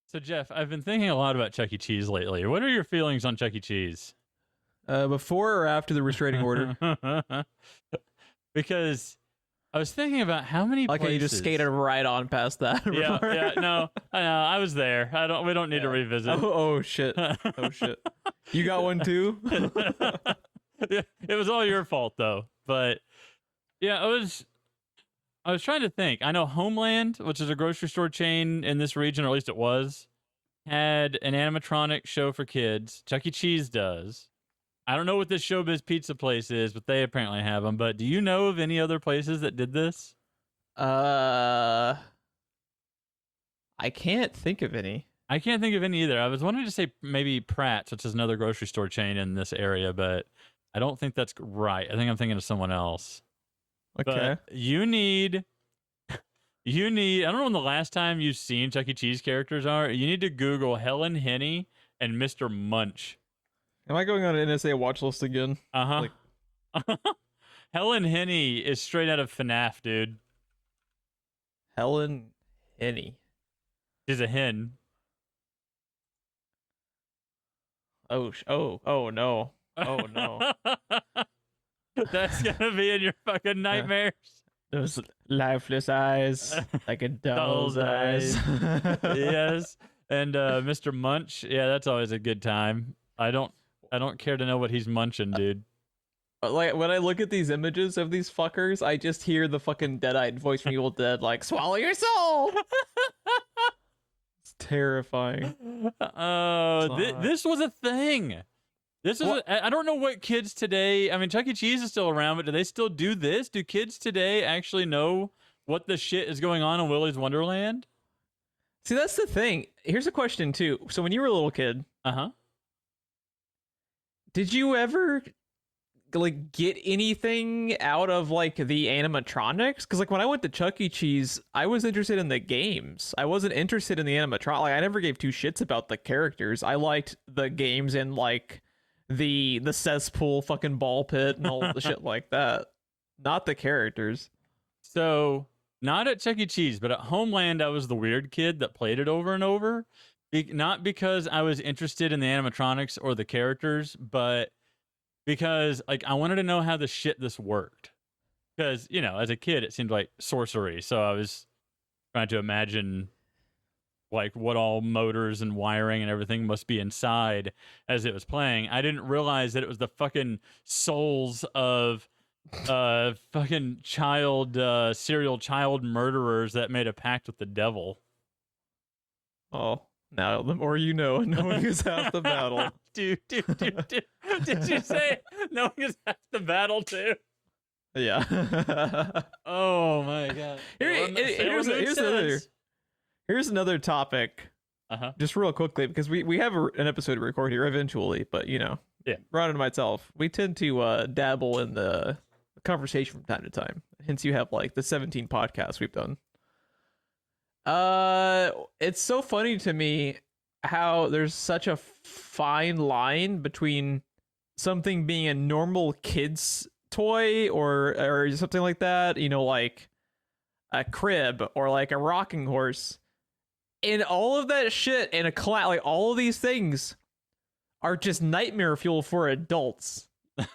So, Jeff, I've been thinking a lot about Chuck E. Cheese lately. What are your feelings on Chuck E. Cheese? Before or after the restraining order? Because I was thinking about how many Like, places. you just skated right on past that. Yeah, no, I know, I was there. We don't need to revisit. Oh shit. Oh shit. You got one too? Yeah, it was all your fault though. But yeah, I was trying to think. I know Homeland, which is a grocery store chain in this region, or at least it was, had an animatronic show for kids. Chuck E. Cheese does. I don't know what this Showbiz Pizza place is, but they apparently have them. But do you know of any other places that did this? I can't think of any. I can't think of any either. I was wanting to say maybe Pratt's, which is another grocery store chain in this area, but I don't think that's right. I think I'm thinking of someone else. Okay. But you need, I don't know when the last time you've seen Chuck E. Cheese characters are. You need to Google Helen Henny and Mr. Munch. Am I going on an NSA watch list again? Uh-huh. Helen Henny is straight out of FNAF, dude. Helen Henny. She's a hen. Oh no. Oh no. That's gonna be in your fucking nightmares. Those lifeless eyes, like a doll's eyes. Yes. And Mr. Munch, yeah, that's always a good time. I don't care to know what he's munching, dude. Like, when I look at these images of these fuckers, I just hear the fucking dead-eyed voice from Evil Dead, like, swallow your soul! It's terrifying. This was a thing. I don't know what kids today, I mean, Chuck E. Cheese is still around, but do they still do this? Do kids today actually know what the shit is going on in Willy's Wonderland? See, that's the thing. Here's a question, too. So when you were a little kid, Uh-huh. did you ever, like, get anything out of, like, the animatronics? Because, like, when I went to Chuck E. Cheese, I was interested in the games. I wasn't interested in the animatronic. Like, I never gave two shits about the characters. I liked the games and, like, the cesspool fucking ball pit and all the shit like that. Not the characters. So, not at Chuck E. Cheese, but at Homeland, I was the weird kid that played it over and over. Not because I was interested in the animatronics or the characters, but because, like, I wanted to know how the shit this worked. Because, you know, as a kid, it seemed like sorcery. So I was trying to imagine, like, what all motors and wiring and everything must be inside as it was playing. I didn't realize that it was the fucking souls of fucking serial child murderers that made a pact with the devil. Oh, now the more you know, knowing is half the battle. Dude. Did you say knowing is half the battle too? Yeah. Oh my god. Here's another topic. Uh-huh. Just real quickly, because we have an episode to record here eventually, but you know, yeah, Ron and myself, we tend to dabble in the conversation from time to time. Hence, you have like the 17 podcasts we've done. It's so funny to me how there's such a fine line between something being a normal kid's toy or something like that, you know, like a crib or like a rocking horse, and all of that shit in a like all of these things are just nightmare fuel for adults.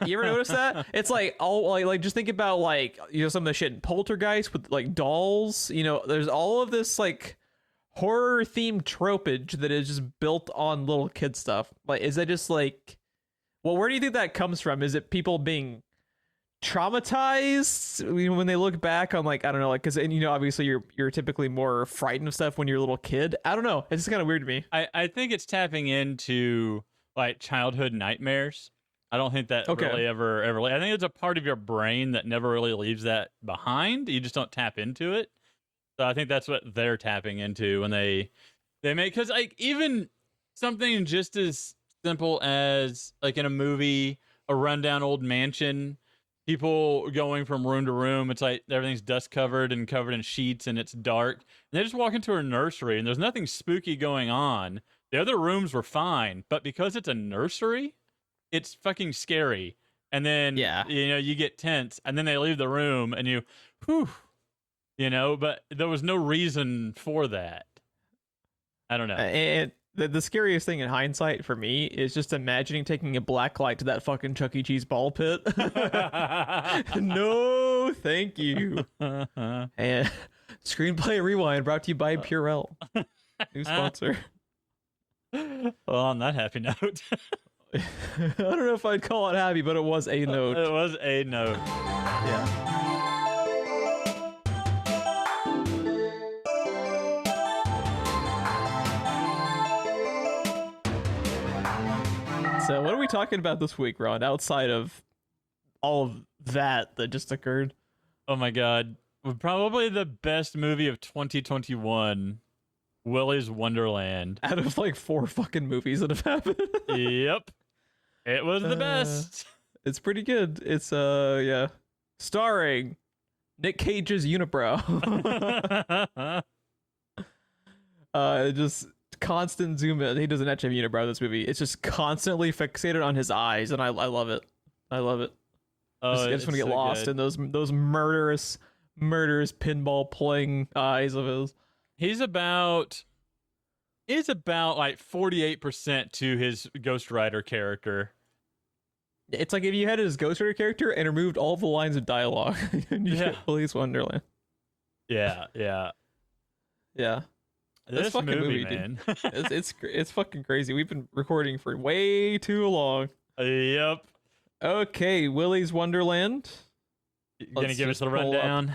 You ever notice that? It's like all like just think about, like, you know, some of the shit in Poltergeist with like dolls. You know, there's all of this like horror themed tropage that is just built on little kid stuff. Like, is that just like, well, where do you think that comes from? Is it people being traumatized when they look back on, like, I don't know, like, because, and you know, obviously you're typically more frightened of stuff when you're a little kid. I don't know. It's just kind of weird to me. I think it's tapping into like childhood nightmares. I don't think that really ever. I think it's a part of your brain that never really leaves that behind. You just don't tap into it. So I think that's what they're tapping into when they make, because like even something just as simple as like in a movie, a rundown old mansion, people going from room to room. It's like everything's dust covered and covered in sheets and it's dark. And they just walk into a nursery and there's nothing spooky going on. The other rooms were fine, but because it's a nursery, it's fucking scary. And then, you know, you get tense and then they leave the room and you know, but there was no reason for that. I don't know. And the scariest thing in hindsight for me is just imagining taking a black light to that fucking Chuck E. Cheese ball pit. No, thank you. And Screenplay Rewind brought to you by Purell. New sponsor. Well, on that happy note. I don't know if I'd call it happy, but it was a note. It was a note. Yeah. So what are we talking about this week, Ron, outside of all of that just occurred? Oh my god. Probably the best movie of 2021, Willy's Wonderland. Out of like 4 fucking movies that have happened. Yep. It was the best. It's pretty good. It's yeah. Starring Nic Cage's unibrow. Just constant zoom in. He doesn't actually have unibrow in this movie. It's just constantly fixated on his eyes, and I love it. I love it. I just want to get lost in those murderous pinball playing eyes of his. He's about like 48% to his Ghost Rider character. It's like if you had his Ghost Rider character and removed all the lines of dialogue, and you get Willy's Wonderland. Yeah. This fucking movie, man. It's fucking crazy. We've been recording for way too long. Yep. Okay, Willy's Wonderland. You gonna give us the rundown?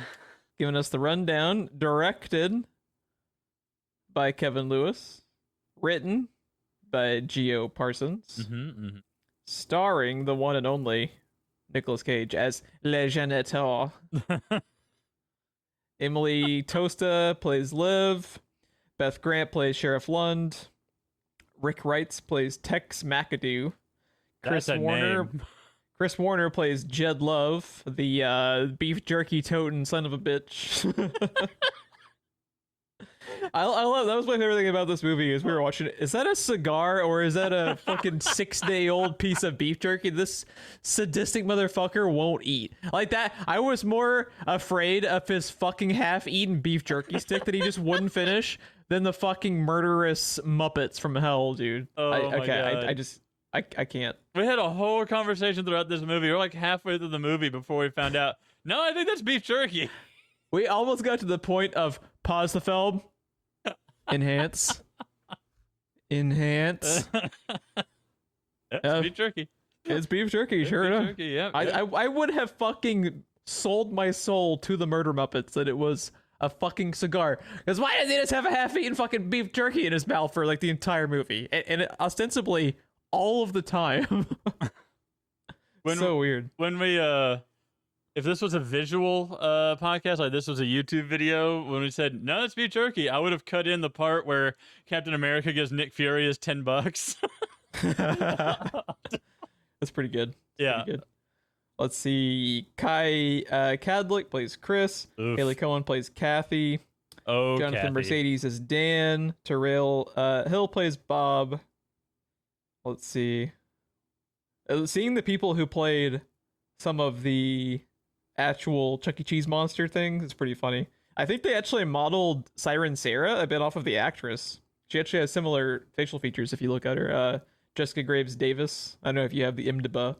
Giving us the rundown. Directed by Kevin Lewis. Written by Geo Parsons. Starring the one and only Nicolas Cage as Le Janitor. Emily Tosta plays Liv. Beth Grant plays Sheriff Lund. Rick Wrights plays Tex McAdoo. Chris Warner plays Jed Love, the beef jerky toting son of a bitch. I love, that was my favorite thing about this movie is we were watching it. Is that a cigar or is that a fucking 6-day-old piece of beef jerky this sadistic motherfucker won't eat? Like that, I was more afraid of his fucking half-eaten beef jerky stick that he just wouldn't finish than the fucking murderous Muppets from hell, dude. Oh my God. I can't. We had a whole conversation throughout this movie. We're like halfway through the movie before we found out, no, I think that's beef jerky. We almost got to the point of pause the film. Enhance. It's beef jerky. It's beef jerky, sure enough. Jerky, yeah. I would have fucking sold my soul to the Murder Muppets that it was a fucking cigar. Because why did they just have a half-eaten fucking beef jerky in his mouth for like the entire movie? And ostensibly all of the time. So weird. When we if this was a visual podcast, like this was a YouTube video, when we said no, it's beef jerky, I would have cut in the part where Captain America gives Nick Fury his $10. That's pretty good. Yeah. Pretty good. Let's see. Kai Kadlik plays Chris. Oof. Haley Cohen plays Kathy. Oh, Jonathan Kathy. Mercedes is Dan. Terrell Hill plays Bob. Let's see. Seeing the people who played some of the actual Chuck E. Cheese monster things, it's pretty funny. I think they actually modeled Siren Sarah a bit off of the actress. She actually has similar facial features if you look at her. Jessica Graves Davis. I don't know if you have the IMDb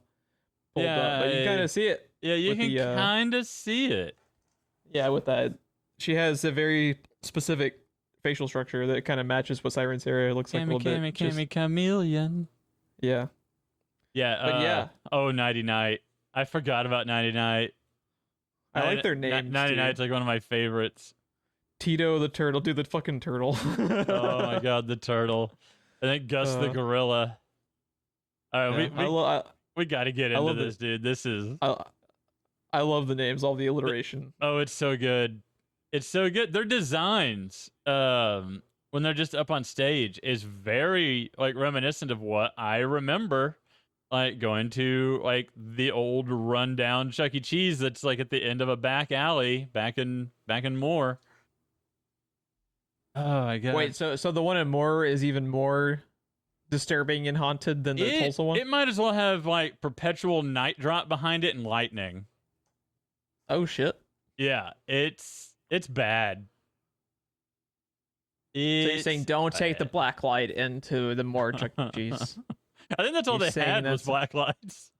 pulled up, but you kind of see it. Yeah, you can kind of see it. Yeah, with that. She has a very specific facial structure that kind of matches what Siren Sarah looks like a little bit. Chameleon. Yeah. Yeah. But yeah. Oh, Nighty Night. I forgot about Nighty Night. I like their names. Nighty Night's like one of my favorites. Tito the turtle. Dude, the fucking turtle. Oh my god, the turtle. I think Gus the gorilla. All right, yeah, we got to get into this, dude. This is. I love the names, all the alliteration. Oh, it's so good. It's so good. Their designs, when they're just up on stage, is very like reminiscent of what I remember, like going to like the old rundown Chuck E. Cheese that's like at the end of a back alley back in Moore. Oh my god! Wait, so the one in Moore is even more disturbing and haunted than the Tulsa one? It might as well have like perpetual night drop behind it and lightning. Oh shit! Yeah, it's bad. So you're saying don't take the black light into the more Chuck E. Cheese. I think that's all they had was black lights.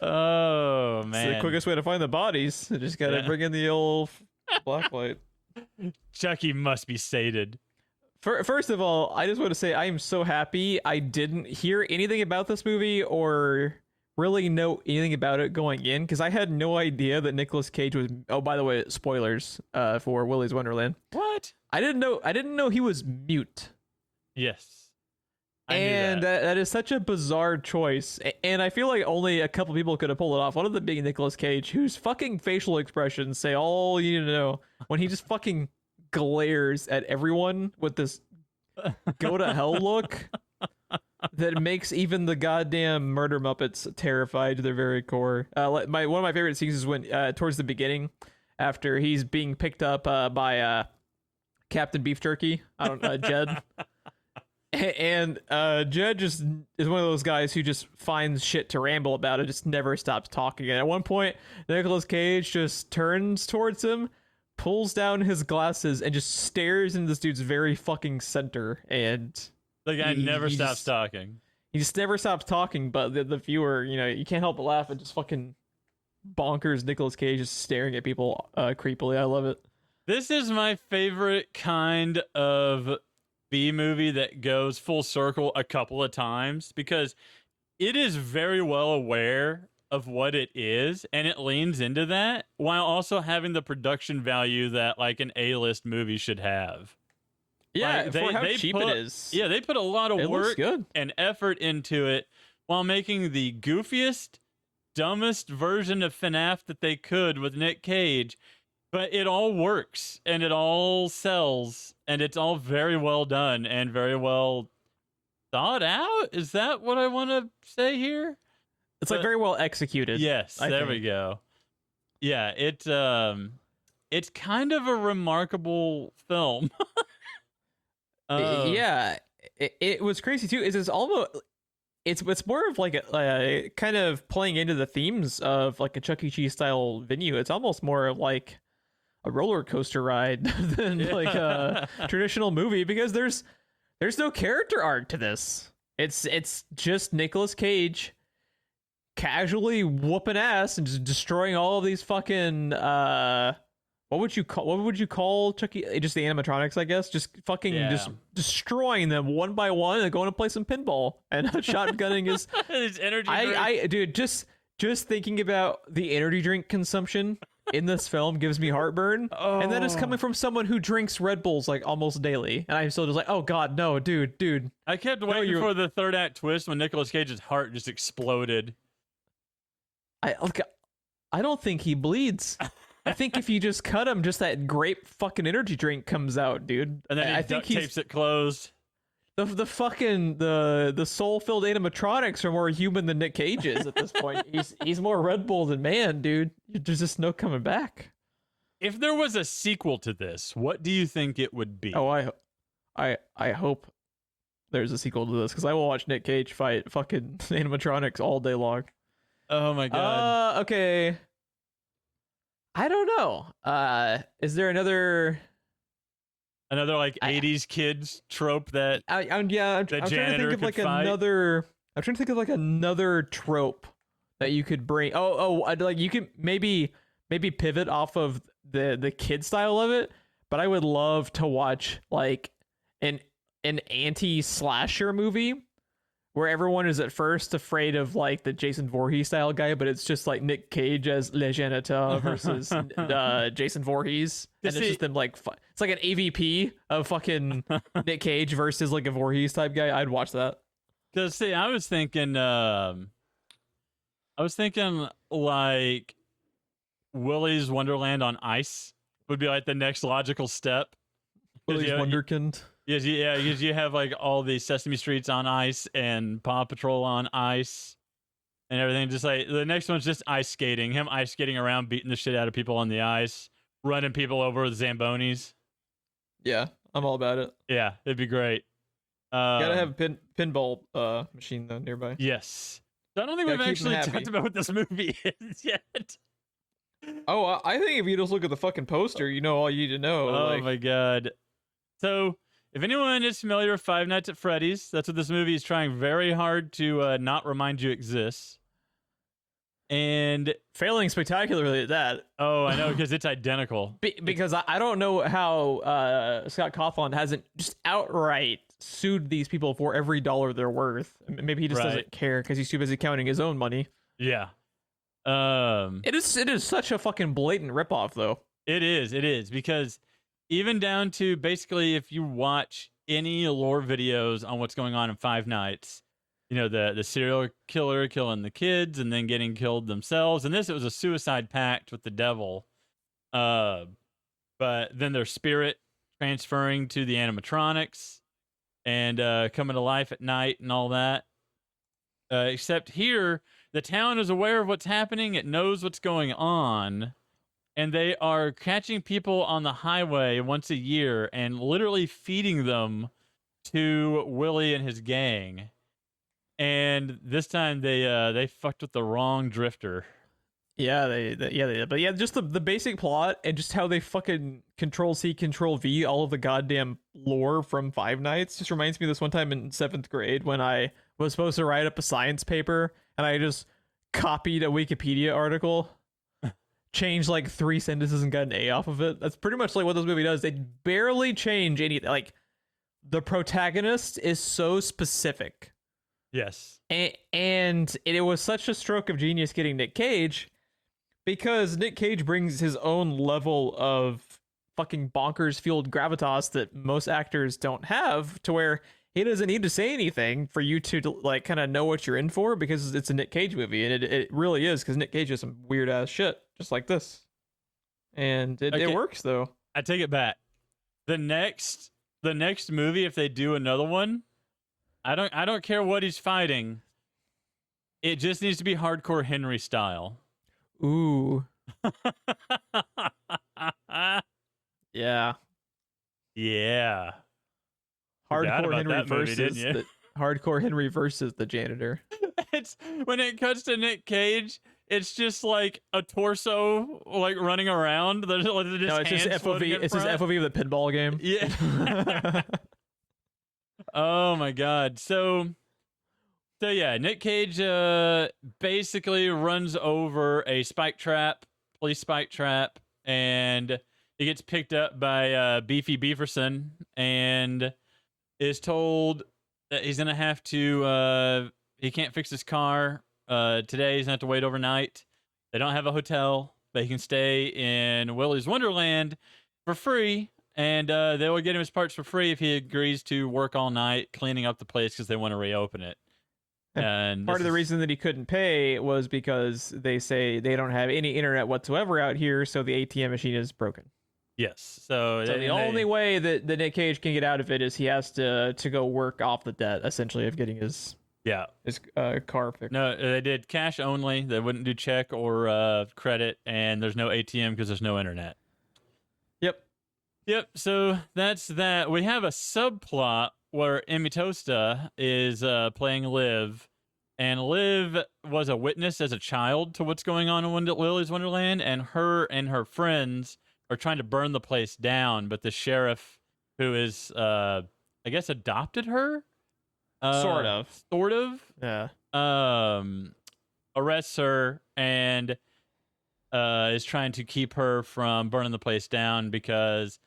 Oh man, it's the quickest way to find the bodies. You just gotta bring in the old black light. Chucky must be sated. First of all, I just want to say I am so happy I didn't hear anything about this movie or really know anything about it going in, because I had no idea that Nicolas Cage was. Oh, by the way, spoilers for Willy's Wonderland. What? I didn't know he was mute. Yes. And that is such a bizarre choice. And I feel like only a couple people could have pulled it off. One of them being Nicolas Cage, whose fucking facial expressions say all you need to know when he just fucking glares at everyone with this go to hell look that makes even the goddamn murder Muppets terrified to their very core. One of my favorite scenes is when towards the beginning, after he's being picked up by Captain Beef Jerky, Jed. And Jed just is one of those guys who just finds shit to ramble about and just never stops talking. And at one point, Nicolas Cage just turns towards him, pulls down his glasses, and just stares into this dude's very fucking center. And the guy never stops talking. He just never stops talking, but the viewer, you can't help but laugh at just fucking bonkers Nicolas Cage just staring at people creepily. I love it. This is my favorite kind of B movie that goes full circle a couple of times, because it is very well aware of what it is and it leans into that while also having the production value that like an A-list movie should have. Yeah, for how cheap it is. Yeah, they put a lot of work and effort into it while making the goofiest, dumbest version of FNAF that they could with Nic Cage. But it all works, and it all sells, and it's all very well done and very well thought out. Is that what I want to say here? It's like very well executed. Yes, there we go. Yeah, it's kind of a remarkable film. Yeah, it was crazy too. It's almost it's more of like a kind of playing into the themes of like a Chuck E. Cheese style venue. It's almost more of like a roller coaster ride than like a traditional movie, because there's no character arc to this. It's just Nicolas Cage casually whooping ass and just destroying all of these fucking what would you call Chucky? Just the animatronics, I guess. Just fucking just destroying them one by one and going to play some pinball and shotgunning his energy drink. Dude, just thinking about the energy drink consumption in this film gives me heartburn. And that is coming from someone who drinks Red Bulls like almost daily. And I'm still just like, oh god, no, dude. I kept waiting for the third act twist when Nicolas Cage's heart just exploded. I don't think he bleeds. I think if you just cut him, just that grape fucking energy drink comes out, dude. And then he duct tapes it closed. The fucking the soul-filled animatronics are more human than Nic Cage is at this point. He's more Red Bull than man, dude. There's just no coming back. If there was a sequel to this, what do you think it would be? Oh, I hope there's a sequel to this, because I will watch Nic Cage fight fucking animatronics all day long. Oh my god. Okay. I don't know. Is there another like 80s kids trope that I'm trying to think of like another. I'm trying to think of like another trope that you could bring. Like you could maybe pivot off of the kid style of it, but I would love to watch like an anti-slasher movie where everyone is at first afraid of like the Jason Voorhees style guy, but it's just like Nic Cage as Le Janitor versus Jason Voorhees. And it's just them like, it's like an AVP of fucking Nic Cage versus like a Voorhees type guy. I'd watch that. Cause see, I was thinking like Willy's Wonderland on ice would be like the next logical step. Willy's Wonderkind. Yes, yeah, because you have like all the Sesame Streets on ice and Paw Patrol on ice and everything. Just like the next one's just ice skating. Him ice skating around, beating the shit out of people on the ice, running people over with Zambonis. Yeah, I'm all about it. Yeah, it'd be great. Gotta have a pinball machine though nearby. Yes. So I don't think we've actually talked about what this movie is yet. Oh, I think if you just look at the fucking poster, you know all you need to know. Oh my god. So, if anyone is familiar with Five Nights at Freddy's, that's what this movie is trying very hard to not remind you exists. And failing spectacularly at that. Oh, I know, because it's identical. Because I don't know how Scott Cawthon hasn't just outright sued these people for every dollar they're worth. Maybe he just doesn't care because he's too busy counting his own money. Yeah. It is such a fucking blatant ripoff, though. It is, because even down to basically if you watch any lore videos on what's going on in Five Nights, you know, the serial killer killing the kids and then getting killed themselves. And this, it was a suicide pact with the devil. But then their spirit transferring to the animatronics and coming to life at night and all that. Except here, the town is aware of what's happening. It knows what's going on. And they are catching people on the highway once a year and literally feeding them to Willy and his gang. And this time they fucked with the wrong drifter. Yeah, they did. But yeah, just the basic plot and just how they fucking Control-C, Control-V all of the goddamn lore from Five Nights just reminds me of this one time in 7th grade when I was supposed to write up a science paper and I just copied a Wikipedia article, changed like 3 sentences and got an A off of it. That's pretty much like what this movie does. They barely change anything. Like, the protagonist is so specific. Yes. And it was such a stroke of genius getting Nic Cage, because Nic Cage brings his own level of fucking bonkers fueled gravitas that most actors don't have, to where he doesn't need to say anything for you to like kind of know what you're in for, because it's a Nic Cage movie, and it really is, because Nic Cage does some weird ass shit just like this, and it works though. I take it back. The next movie, if they do another one, I don't care what he's fighting. It just needs to be hardcore Henry style. Ooh. Yeah. Yeah. Hardcore Henry Hardcore Henry versus the Janitor. It's when it cuts to Nic Cage, it's just like a torso like running around. There's just it's just FOV. It's just FOV of the pinball game. Yeah. Oh my god. So yeah, Nic Cage basically runs over a police spike trap, and he gets picked up by Beefy Beaverson and is told that he's gonna have to he can't fix his car today. He's gonna have to wait overnight. They don't have a hotel, but he can stay in Willy's Wonderland for free. And they will get him his parts for free if he agrees to work all night cleaning up the place, because they want to reopen it. And part of the reason that he couldn't pay was because they say they don't have any internet whatsoever out here, so the ATM machine is broken. Yes. So the only way that Nic Cage can get out of it is he has to go work off the debt, essentially, of getting his car fixed. No, they did cash only. They wouldn't do check or credit, and there's no ATM because there's no internet. Yep, so that's that. We have a subplot where Emitosta is playing Liv, and Liv was a witness as a child to what's going on in Willy's Wonderland, and her friends are trying to burn the place down, but the sheriff, who is, I guess, adopted her? Sort of. Yeah. Arrests her and is trying to keep her from burning the place down because,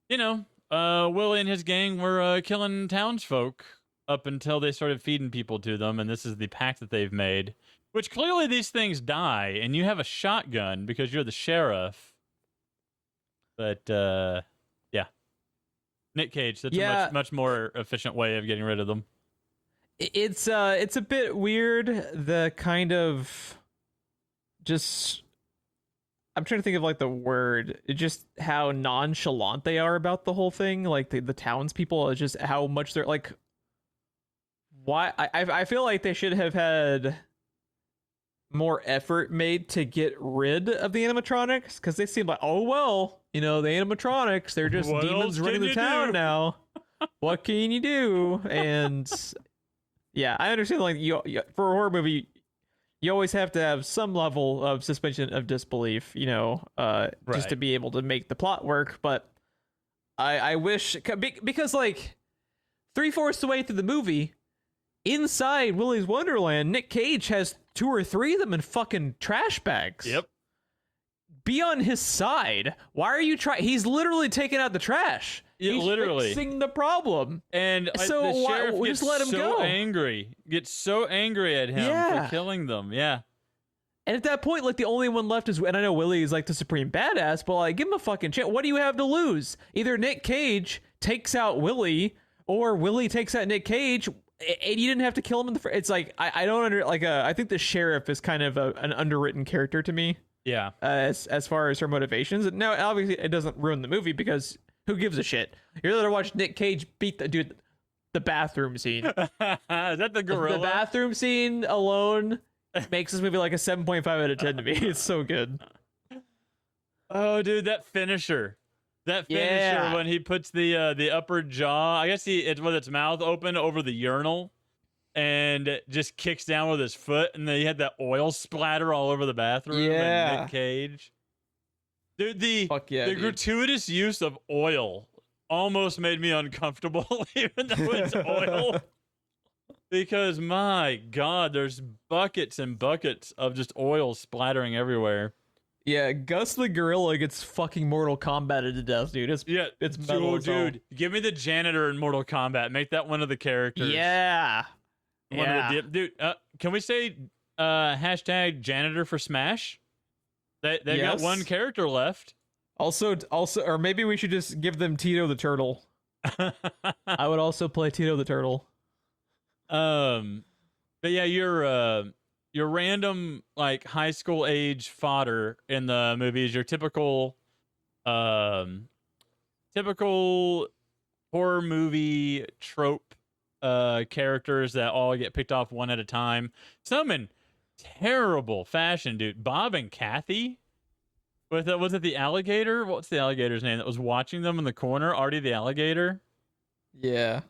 you know, Willy and his gang were killing townsfolk up until they started feeding people to them, and this is the pact that they've made. Which clearly these things die, and you have a shotgun because you're the sheriff. But yeah, Nic Cage. That's a much more efficient way of getting rid of them. It's a bit weird. The kind of just. I'm trying to think of like the word, just how nonchalant they are about the whole thing. Like the townspeople, is just how much they're like. Why I feel like they should have had more effort made to get rid of the animatronics, because they seem like, oh well, you know, the animatronics, they're just demons running the town now. What can you do? And yeah, I understand. Like you for a horror movie, you always have to have some level of suspension of disbelief, just to be able to make the plot work. But I wish, because like 3/4 the way through the movie, inside Willy's Wonderland, Nic Cage has 2 or 3 of them in fucking trash bags. Yep. Be on his side. Why are you trying? He's literally taking out the trash. Yeah, He's literally fixing the problem. And so the sheriff why, gets just let him so go. gets so angry at him for killing them. Yeah. And at that point, like, the only one left is, and I know Willy is like the supreme badass, but like, give him a fucking chance. What do you have to lose? Either Nic Cage takes out Willy, or Willy takes out Nic Cage. And you didn't have to kill him in the. It's like I don't I think the sheriff is kind of an underwritten character to me. Yeah. As far as her motivations. Now, obviously, it doesn't ruin the movie because who gives a shit? You're there to watch Nic Cage beat the bathroom scene. Is that the gorilla? The bathroom scene alone makes this movie like a 7.5 out of 10 to me. It's so good. Oh, dude, that finisher. When he puts the upper jaw, I guess it's with its mouth open over the urinal, and just kicks down with his foot, and then he had that oil splatter all over the bathroom. Yeah. And Nic Cage. Dude, the dude. gratuitous use of oil almost made me uncomfortable, even though it's oil. Because, my God, there's buckets and buckets of just oil splattering everywhere. Yeah, Gus the gorilla gets fucking Mortal Kombated to death, dude. It's metal dude. Give me the janitor in Mortal Kombat. Make that one of the characters. Yeah. Dude, can we say hashtag janitor for Smash? They got one character left. Also, or maybe we should just give them Tito the Turtle. I would also play Tito the Turtle. But yeah, your random like high school age fodder in the movie is your typical horror movie trope characters that all get picked off one at a time. Some in terrible fashion, dude. Bob and Kathy. Was it the alligator? What's the alligator's name that was watching them in the corner? Artie the alligator? Yeah.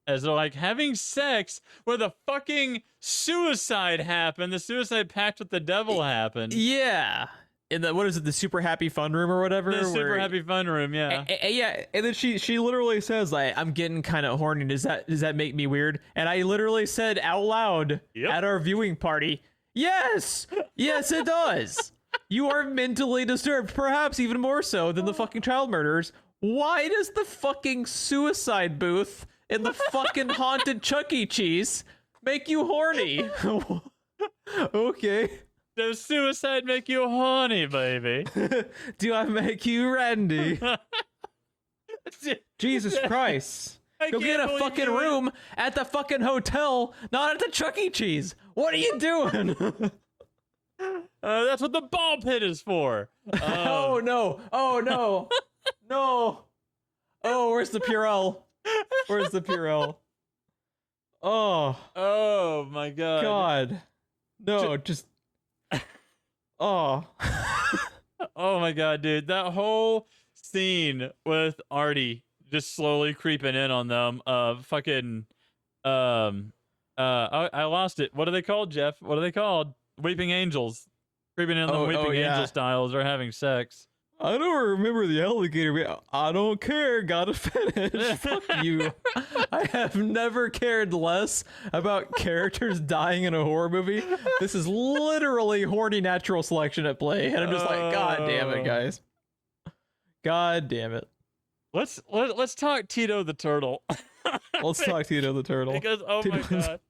As they're like having sex where the fucking suicide happened. The suicide pact with the devil happened. Yeah. In the, what is it, the super happy fun room or whatever? The super happy fun room, yeah. Yeah, and then she literally says, like, I'm getting kind of horny. Does that make me weird? And I literally said out loud at our viewing party, yes, it does. You are mentally disturbed, perhaps even more so than the fucking child murderers. Why does the fucking suicide booth in the fucking haunted Chuck E. Cheese make you horny? Okay. Does suicide make you horny, baby? Do I make you Randy? Jesus Christ. Go get a fucking room at the fucking hotel, not at the Chuck E. Cheese. What are you doing? That's what the ball pit is for. Oh, no. Oh, no. No. Oh, where's the Purell? Where's the Purell? Oh. Oh, my God. God. No, just... Oh. Oh, my God, dude. That whole scene with Artie just slowly creeping in on them. Fucking... I lost it. What are they called, Jeff? What are they called? Weeping angels. Creeping in on weeping angel styles or having sex. I don't remember the alligator. I don't care. Gotta finish. Fuck you. I have never cared less about characters dying in a horror movie. This is literally horny natural selection at play. And I'm just like, God damn it, guys. God damn it. Let's talk Tito the Turtle. Let's talk Tito the Turtle. Because, my God.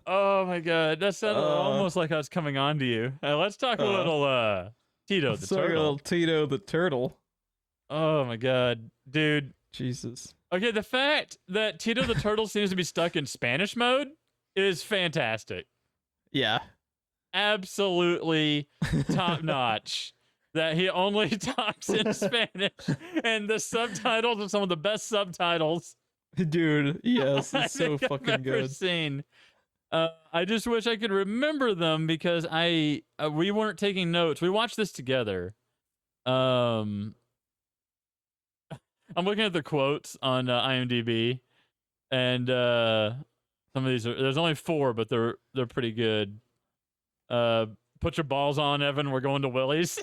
Oh, my God. That sounded almost like I was coming on to you. Let's talk a little... Tito the Turtle. Little Tito the Turtle. Oh my God, dude. Jesus. Okay, the fact that Tito the Turtle seems to be stuck in Spanish mode is fantastic. Yeah. Absolutely top notch. That he only talks in Spanish, and the subtitles are some of the best subtitles. Dude, yes, it's so fucking I've ever good. Seen. I just wish I could remember them because we weren't taking notes. We watched this together. I'm looking at the quotes on IMDb, and Some of these there's only 4, but they're pretty good. Put your balls on, Evan. We're going to Willy's.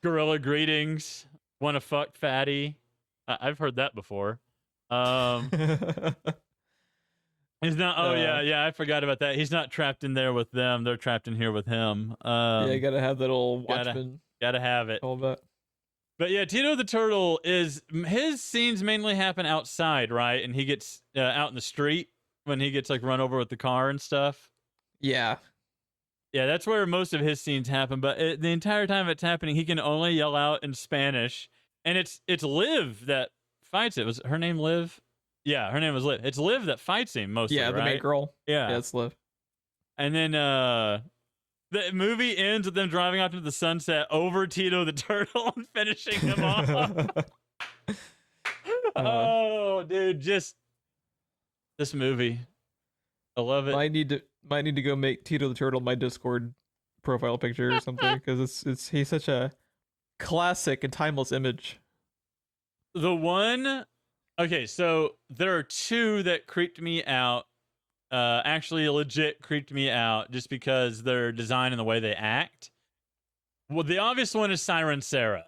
Gorilla greetings. Wanna fuck fatty? I've heard that before. He's not. Oh yeah. I forgot about that. He's not trapped in there with them. They're trapped in here with him. Yeah, you gotta have that old Watchmen. Gotta have it. All that. But yeah, Tito the Turtle his scenes mainly happen outside, right? And he gets out in the street when he gets like run over with the car and stuff. Yeah. Yeah, that's where most of his scenes happen. But the entire time it's happening, he can only yell out in Spanish, and it's Liv that fights it. Was her name Liv? Yeah, her name was Liv. It's Liv that fights him mostly. Yeah, the main girl. Yeah, it's Liv. And then the movie ends with them driving off into the sunset over Tito the Turtle and finishing him off. Oh, dude, just this movie. I love it. Might need to go make Tito the Turtle my Discord profile picture or something, because he's such a classic and timeless image. Okay, so there are 2 that creeped me out. Actually, legit creeped me out just because their design and the way they act. Well, the obvious one is Siren Sarah.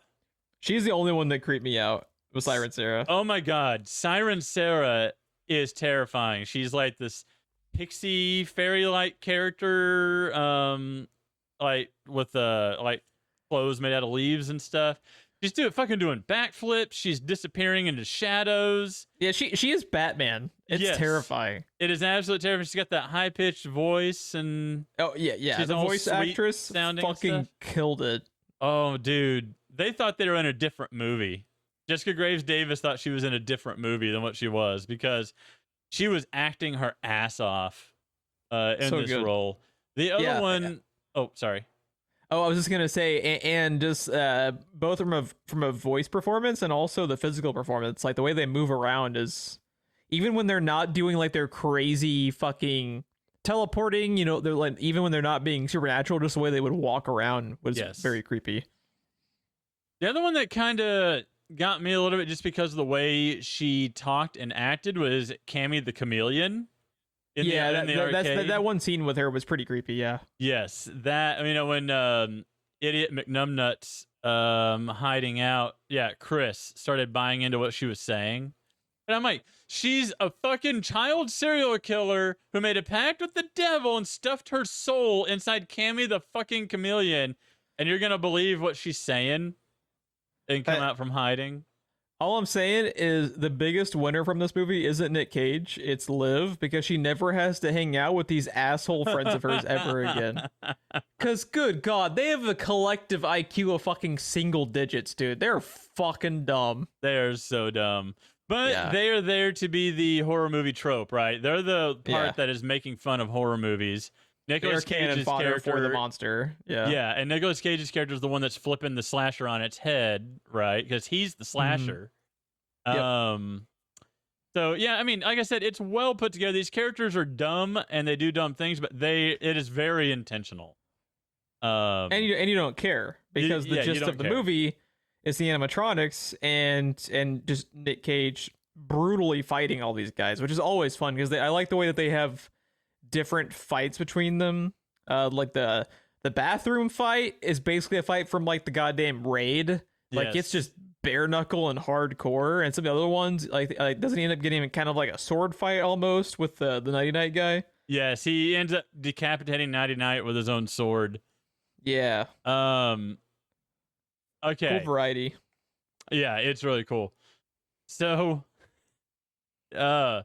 She's the only one that creeped me out. Was Siren Sarah? Oh my god, Siren Sarah is terrifying. She's like this pixie fairy-like character, like with like clothes made out of leaves and stuff. She's fucking doing backflips. She's disappearing into shadows. Yeah, she is Batman. It's terrifying. It is absolutely terrifying. She's got that high-pitched voice, and she's the voice actress fucking killed it. Oh, dude, they thought they were in a different movie. Jessica Graves Davis thought she was in a different movie than what she was, because she was acting her ass off in this role. The other one, oh, sorry. Oh, I was just gonna say, and just both from a voice performance and also the physical performance, like the way they move around is, even when they're not doing like their crazy fucking teleporting, they're like, even when they're not being supernatural, just the way they would walk around was very creepy. The other one that kind of got me a little bit just because of the way she talked and acted was Cammy the Chameleon. That one scene with her was pretty creepy. Yeah. Yes, that when idiot McNumbnuts hiding out. Yeah, Chris started buying into what she was saying, and I'm like, she's a fucking child serial killer who made a pact with the devil and stuffed her soul inside Cammy the fucking Chameleon, and you're gonna believe what she's saying and come out from hiding. All I'm saying is the biggest winner from this movie isn't Nic Cage, it's Liv, because she never has to hang out with these asshole friends of hers ever again. Because, good God, they have a collective IQ of fucking single digits, dude. They're fucking dumb. They are so dumb. But they are there to be the horror movie trope, right? They're the part that is making fun of horror movies. Nicolas Cage's character for the monster. Yeah, and Nicolas Cage's character is the one that's flipping the slasher on its head, right? Because he's the slasher. So yeah, I mean, like I said, it's well put together. These characters are dumb and they do dumb things, but it is very intentional. And you don't care, because the gist of the movie is the animatronics and just Nic Cage brutally fighting all these guys, which is always fun because I like the way that they have different fights between them. Like the bathroom fight is basically a fight from like the goddamn Raid. Like it's just bare knuckle and hardcore, and some of the other ones like doesn't he end up getting kind of like a sword fight almost with the Nighty Night guy? Yes, he ends up decapitating Nighty Night with his own sword. Yeah. Okay. Cool variety. Yeah, it's really cool. So, okay.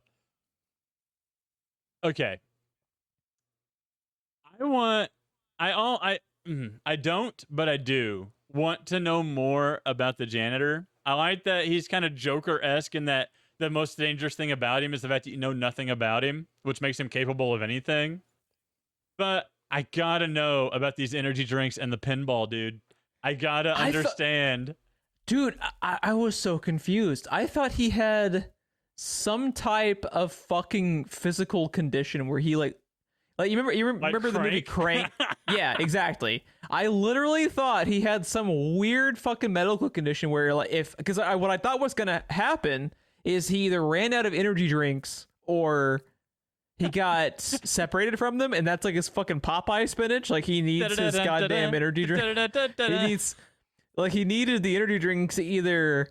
I don't, but I do want to know more about the janitor. I like that he's kind of Joker-esque in that the most dangerous thing about him is the fact that you know nothing about him, which makes him capable of anything. But I gotta know about these energy drinks and the pinball, dude. I gotta understand. Dude, I was so confused. I thought he had some type of fucking physical condition where he like you remember the movie Crank? Yeah, exactly. I literally thought he had some weird fucking medical condition where like because what I thought was gonna happen is he either ran out of energy drinks or he got separated from them, and that's like his fucking Popeye spinach. Like he needs his goddamn energy drink. He needed the energy drinks to either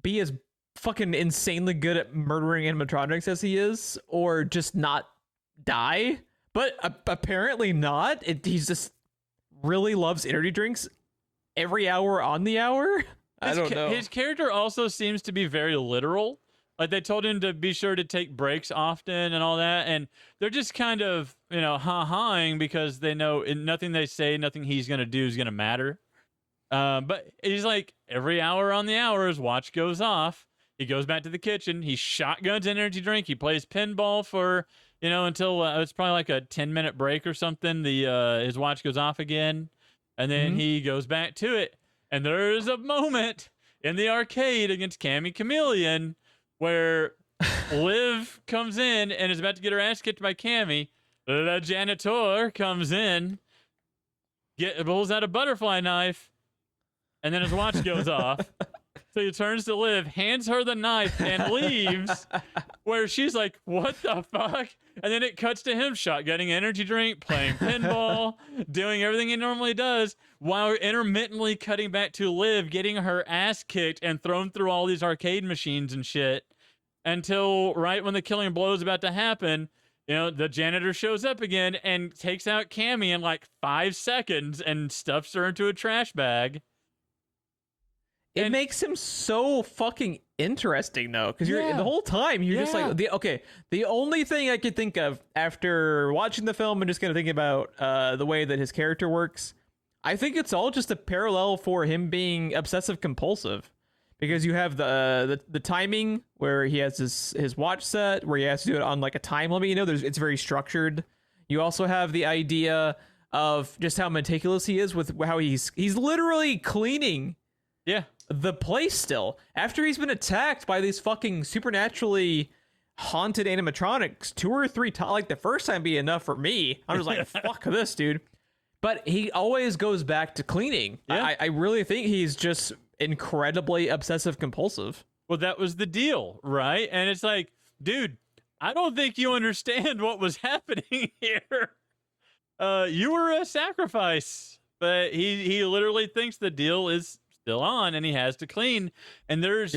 be as fucking insanely good at murdering animatronics as he is, or just not die. But apparently not. He's just really loves energy drinks every hour on the hour. I don't know. His character also seems to be very literal. Like they told him to be sure to take breaks often and all that, and they're just kind of, ha-haing because they know nothing they say, nothing he's gonna do is gonna matter. But he's like, every hour on the hour, his watch goes off. He goes back to the kitchen. He shotguns an energy drink. He plays pinball for until it's probably like a 10-minute break or something. His watch goes off again, and then he goes back to it. And there's a moment in the arcade against Cammy Chameleon where Liv comes in and is about to get her ass kicked by Cammy. The janitor comes in, pulls out a butterfly knife, and then his watch goes off. So he turns to Liv, hands her the knife, and leaves, where she's like, what the fuck? And then it cuts to him shotgunning energy drink, playing pinball, doing everything he normally does, while intermittently cutting back to Liv, getting her ass kicked and thrown through all these arcade machines and shit, until right when the killing blow is about to happen, the janitor shows up again and takes out Cammy in like 5 seconds and stuffs her into a trash bag. It makes him so fucking interesting, though, because you're the whole time you're just like, the only thing I could think of after watching the film and just kind of thinking about the way that his character works, I think it's all just a parallel for him being obsessive compulsive, because you have the timing where he has his watch set where he has to do it on like a time limit. It's very structured. You also have the idea of just how meticulous he is with how he's literally cleaning. Yeah. The place still, after he's been attacked by these fucking supernaturally haunted animatronics 2 or 3 times. Like the first time be enough for me. I was like, fuck this, dude. But he always goes back to cleaning. Yeah. I really think he's just incredibly obsessive compulsive. Well, that was the deal, right? And it's like, dude, I don't think you understand what was happening here. You were a sacrifice, but he literally thinks the deal is still on and he has to clean. And there's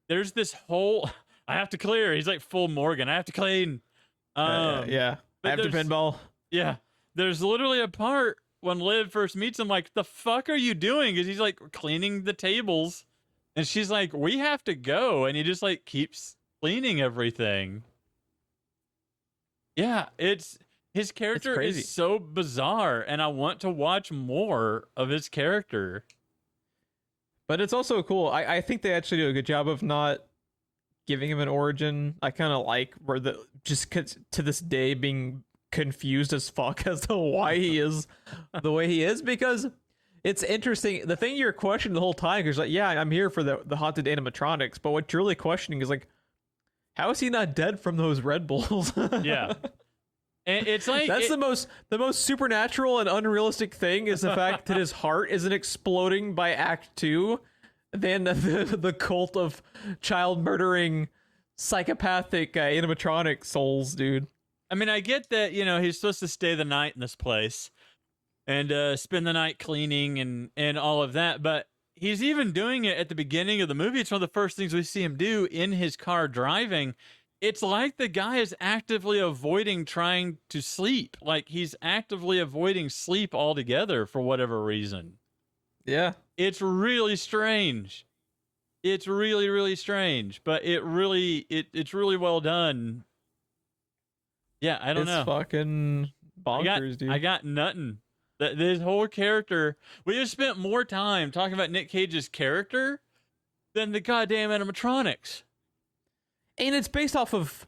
this whole, I have to clear. He's like full Morgan. I have to clean. I have to pinball. Yeah. There's literally a part when Liv first meets him, like, the fuck are you doing? Because he's like cleaning the tables and she's like, we have to go. And he just like keeps cleaning everything. Yeah. His character is so bizarre and I want to watch more of his character. But it's also cool. I think they actually do a good job of not giving him an origin. I kind of like where just to this day being confused as fuck as to why he is the way he is, because it's interesting. The thing you're questioning the whole time is like, yeah, I'm here for the haunted animatronics, but what you're really questioning is like, how is he not dead from those Red Bulls? Yeah. And it's like that's the most supernatural and unrealistic thing is the fact that his heart isn't exploding by Act 2 than the cult of child murdering psychopathic animatronic souls, dude. I mean, I get that, he's supposed to stay the night in this place and spend the night cleaning and all of that, but he's even doing it at the beginning of the movie. It's one of the first things we see him do in his car driving. It's like the guy is actively avoiding trying to sleep. Like he's actively avoiding sleep altogether for whatever reason. Yeah. It's really strange. It's really, really strange, but it's really well done. Yeah, I don't know. It's fucking bonkers, dude. I got nothing. This whole character, we just spent more time talking about Nic Cage's character than the goddamn animatronics. And it's based off of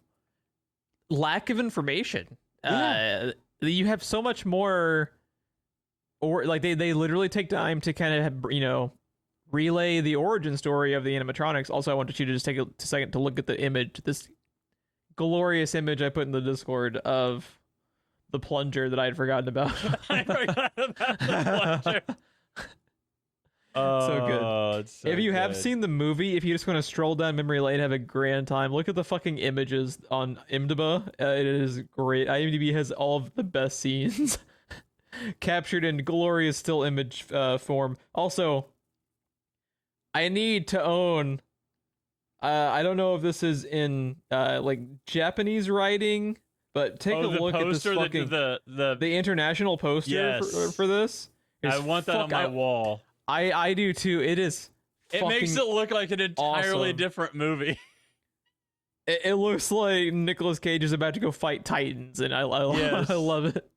lack of information. Yeah. You have so much more, or like they literally take time to kind of relay the origin story of the animatronics. Also, I wanted you to just take a second to look at the image, this glorious image I put in the Discord of the plunger that I had forgotten about. I forgot about the plunger. So good. It's so if you good. have seen the movie, if you just want to stroll down memory lane, have a grand time, look at the fucking images on IMDb. It is great. IMDb has all of the best scenes captured in glorious still image form. Also, I need to own. I don't know if this is in like Japanese writing, but take a look at this fucking the international poster for this. I want that on my wall. I do too. It is. It makes it look like an entirely different movie. It looks like Nicolas Cage is about to go fight Titans, and I love it.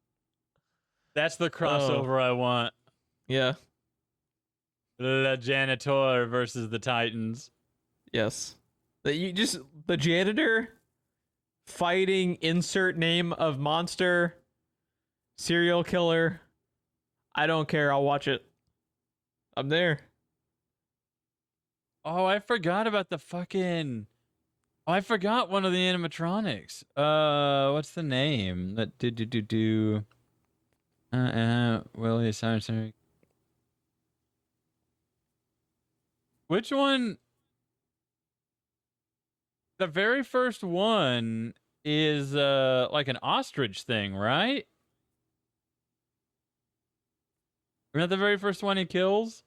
That's the crossover I want. Yeah. The Janitor versus the Titans. Yes. The Janitor fighting insert name of monster, serial killer. I don't care. I'll watch it. I'm there. Oh, I forgot about the fucking... Oh, I forgot one of the animatronics. What's the name? That Willy, sorry. Which one? The very first one is like an ostrich thing, right? Isn't that the very first one he kills?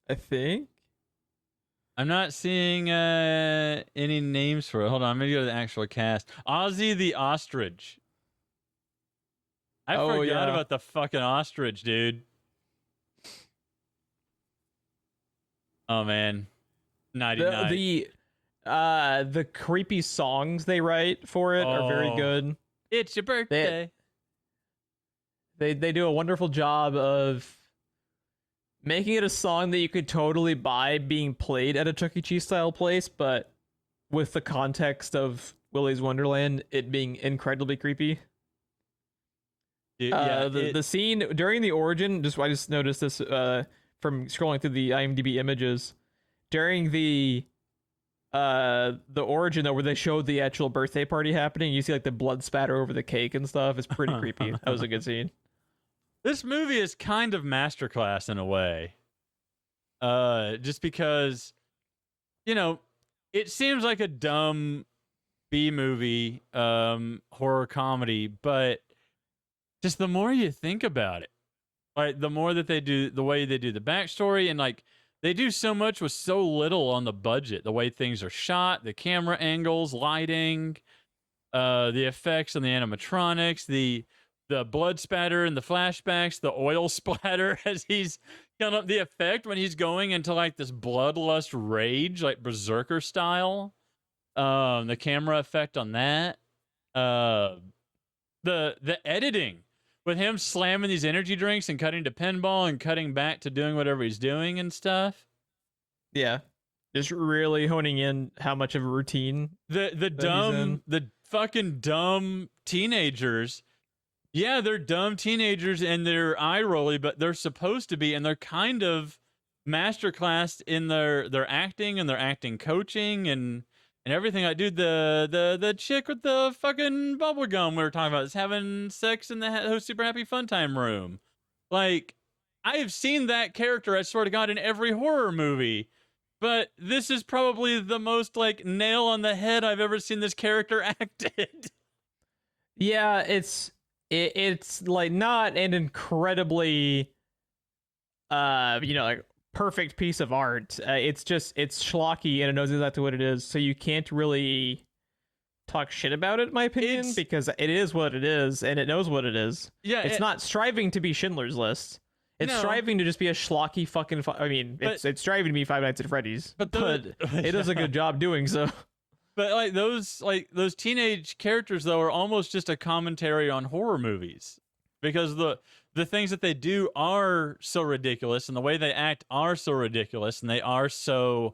I think. I'm not seeing any names for it. Hold on, I'm gonna go to the actual cast. Ozzy the ostrich. I forgot about the fucking ostrich, dude. Oh man, nighty night. The creepy songs they write for it are very good. It's your birthday. They do a wonderful job of making it a song that you could totally buy being played at a Chuck E. Cheese style place, but with the context of Willy's Wonderland, it being incredibly creepy. Dude, the scene during the origin, I just noticed this from scrolling through the IMDb images. During the origin though, where they showed the actual birthday party happening, you see like the blood spatter over the cake and stuff. It's pretty creepy. That was a good scene. This movie is kind of masterclass in a way. Just because, it seems like a dumb B-movie horror comedy, but just the more you think about it, like the more that they do, the way they do the backstory, and like they do so much with so little on the budget, the way things are shot, the camera angles, lighting, the effects and the animatronics, the blood spatter and the flashbacks, the oil splatter as he's kind of the effect when he's going into like this bloodlust rage, like berserker style. The camera effect on that. The editing with him slamming these energy drinks and cutting to pinball and cutting back to doing whatever he's doing and stuff. Yeah. Just really honing in how much of a routine. The fucking dumb teenagers. Yeah, they're dumb teenagers and they're eye-rolly, but they're supposed to be, and they're kind of masterclass in their acting and their acting coaching and everything. Like, dude, the chick with the fucking bubble gum we were talking about is having sex in the Super Happy Fun Time room. Like, I have seen that character, I swear to God, in every horror movie. But this is probably the most, like, nail on the head I've ever seen this character acted. Yeah, it's like not an incredibly, like perfect piece of art. It's schlocky and it knows exactly what it is. So you can't really talk shit about it, in my opinion, because it is what it is and it knows what it is. Yeah, it's not striving to be Schindler's List. It's striving to just be a schlocky fucking. It's striving to be Five Nights at Freddy's, but it does a good job doing so. But like those teenage characters though are almost just a commentary on horror movies, because the things that they do are so ridiculous and the way they act are so ridiculous and they are so,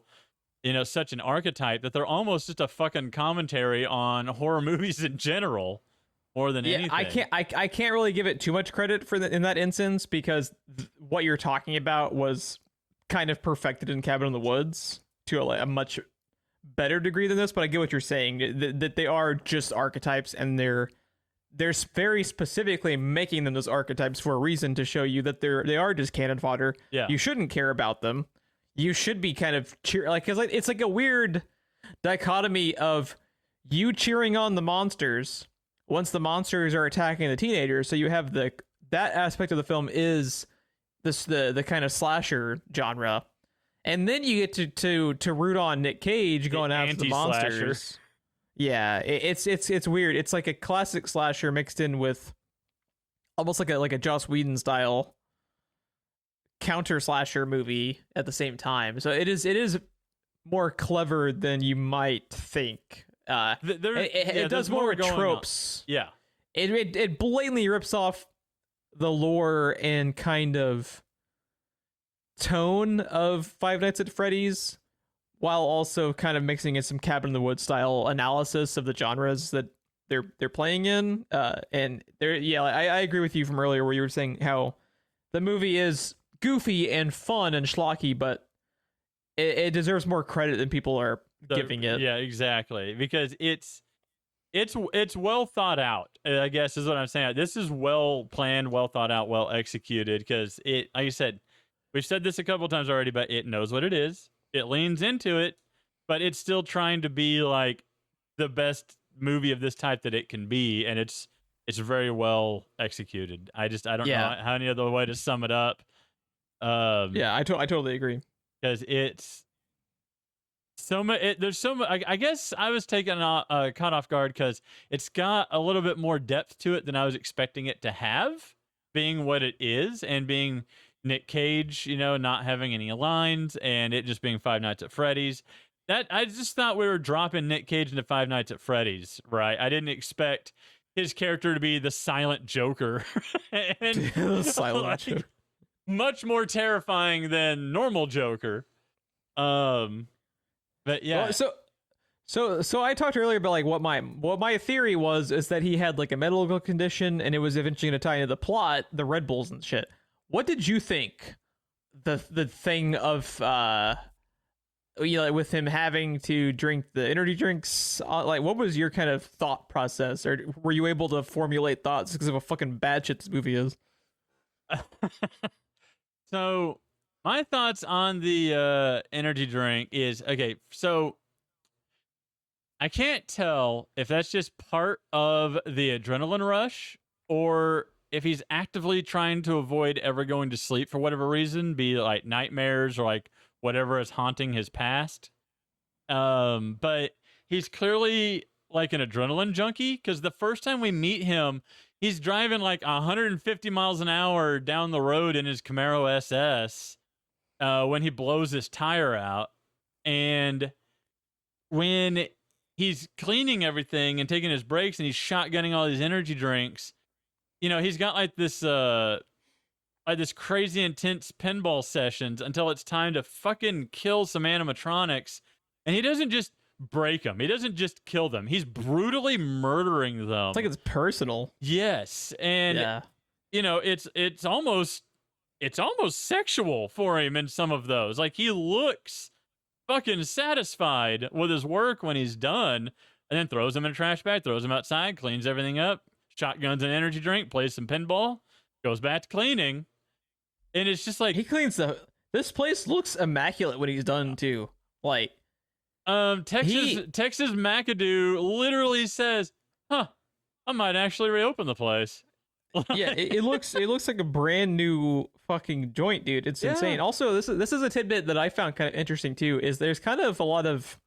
such an archetype that they're almost just a fucking commentary on horror movies in general. More than anything. I can't really give it too much credit in that instance, because what you're talking about was kind of perfected in Cabin in the Woods to a much better degree than this. But I get what you're saying, that they are just archetypes and they're they're very specifically making them those archetypes for a reason, to show you that they are just cannon fodder. Yeah. You shouldn't care about them. You should be kind of it's like a weird dichotomy of you cheering on the monsters once the monsters are attacking the teenagers. So you have that aspect of the film is the kind of slasher genre, and then you get to root on Nic Cage going after the monsters. Yeah, it's weird. It's like a classic slasher mixed in with almost like a Joss Whedon style counter slasher movie at the same time. So it is more clever than you might think. It does more with tropes. On. Yeah, it blatantly rips off the lore and kind of tone of Five Nights at Freddy's, while also kind of mixing in some Cabin in the Woods style analysis of the genres that they're playing in. And I agree with you from earlier where you were saying how the movie is goofy and fun and schlocky, but it deserves more credit than people are giving it. Yeah, exactly. Because it's well thought out, I guess is what I'm saying. This is well planned, well thought out, well executed, because it, like you said, we've said this a couple times already, but it knows what it is. It leans into it, but it's still trying to be like the best movie of this type that it can be, and it's very well executed. I don't know how any other way to sum it up. I totally agree. Because it's so much. There's so much. I guess I was taken caught off guard because it's got a little bit more depth to it than I was expecting it to have, being what it is, and being Nic Cage, not having any lines, and it just being Five Nights at Freddy's. That I just thought we were dropping Nic Cage into Five Nights at Freddy's, right? I didn't expect his character to be the silent Joker, and the silent Joker, much more terrifying than normal Joker. But yeah. Well, so I talked earlier about like what my theory is that he had like a medical condition, and it was eventually going to tie into the plot, the Red Bulls and shit. What did you think the thing of with him having to drink the energy drinks? Like, what was your kind of thought process, or were you able to formulate thoughts because of how fucking bad shit this movie is? So my thoughts on the energy drink is, okay, so I can't tell if that's just part of the adrenaline rush, or if he's actively trying to avoid ever going to sleep for whatever reason, be like nightmares or like whatever is haunting his past. But he's clearly like an adrenaline junkie, because the first time we meet him, he's driving like 150 miles an hour down the road in his Camaro SS when he blows his tire out. And when he's cleaning everything and taking his breaks and he's shotgunning all these energy drinks, he's got like this crazy intense pinball sessions until it's time to fucking kill some animatronics. And he doesn't just break them. He doesn't just kill them. He's brutally murdering them. It's like it's personal. Yes. And it's almost sexual for him in some of those. Like, he looks fucking satisfied with his work when he's done, and then throws them in a trash bag, throws them outside, cleans everything up, shotguns an energy drink, plays some pinball, goes back to cleaning. And it's just like, he cleans this place looks immaculate when he's done too. Like, Texas McAdoo literally says, I might actually reopen the place. Yeah, it looks like a brand new fucking joint, dude. It's insane. Also, this is a tidbit that I found kind of interesting too, is there's kind of a lot of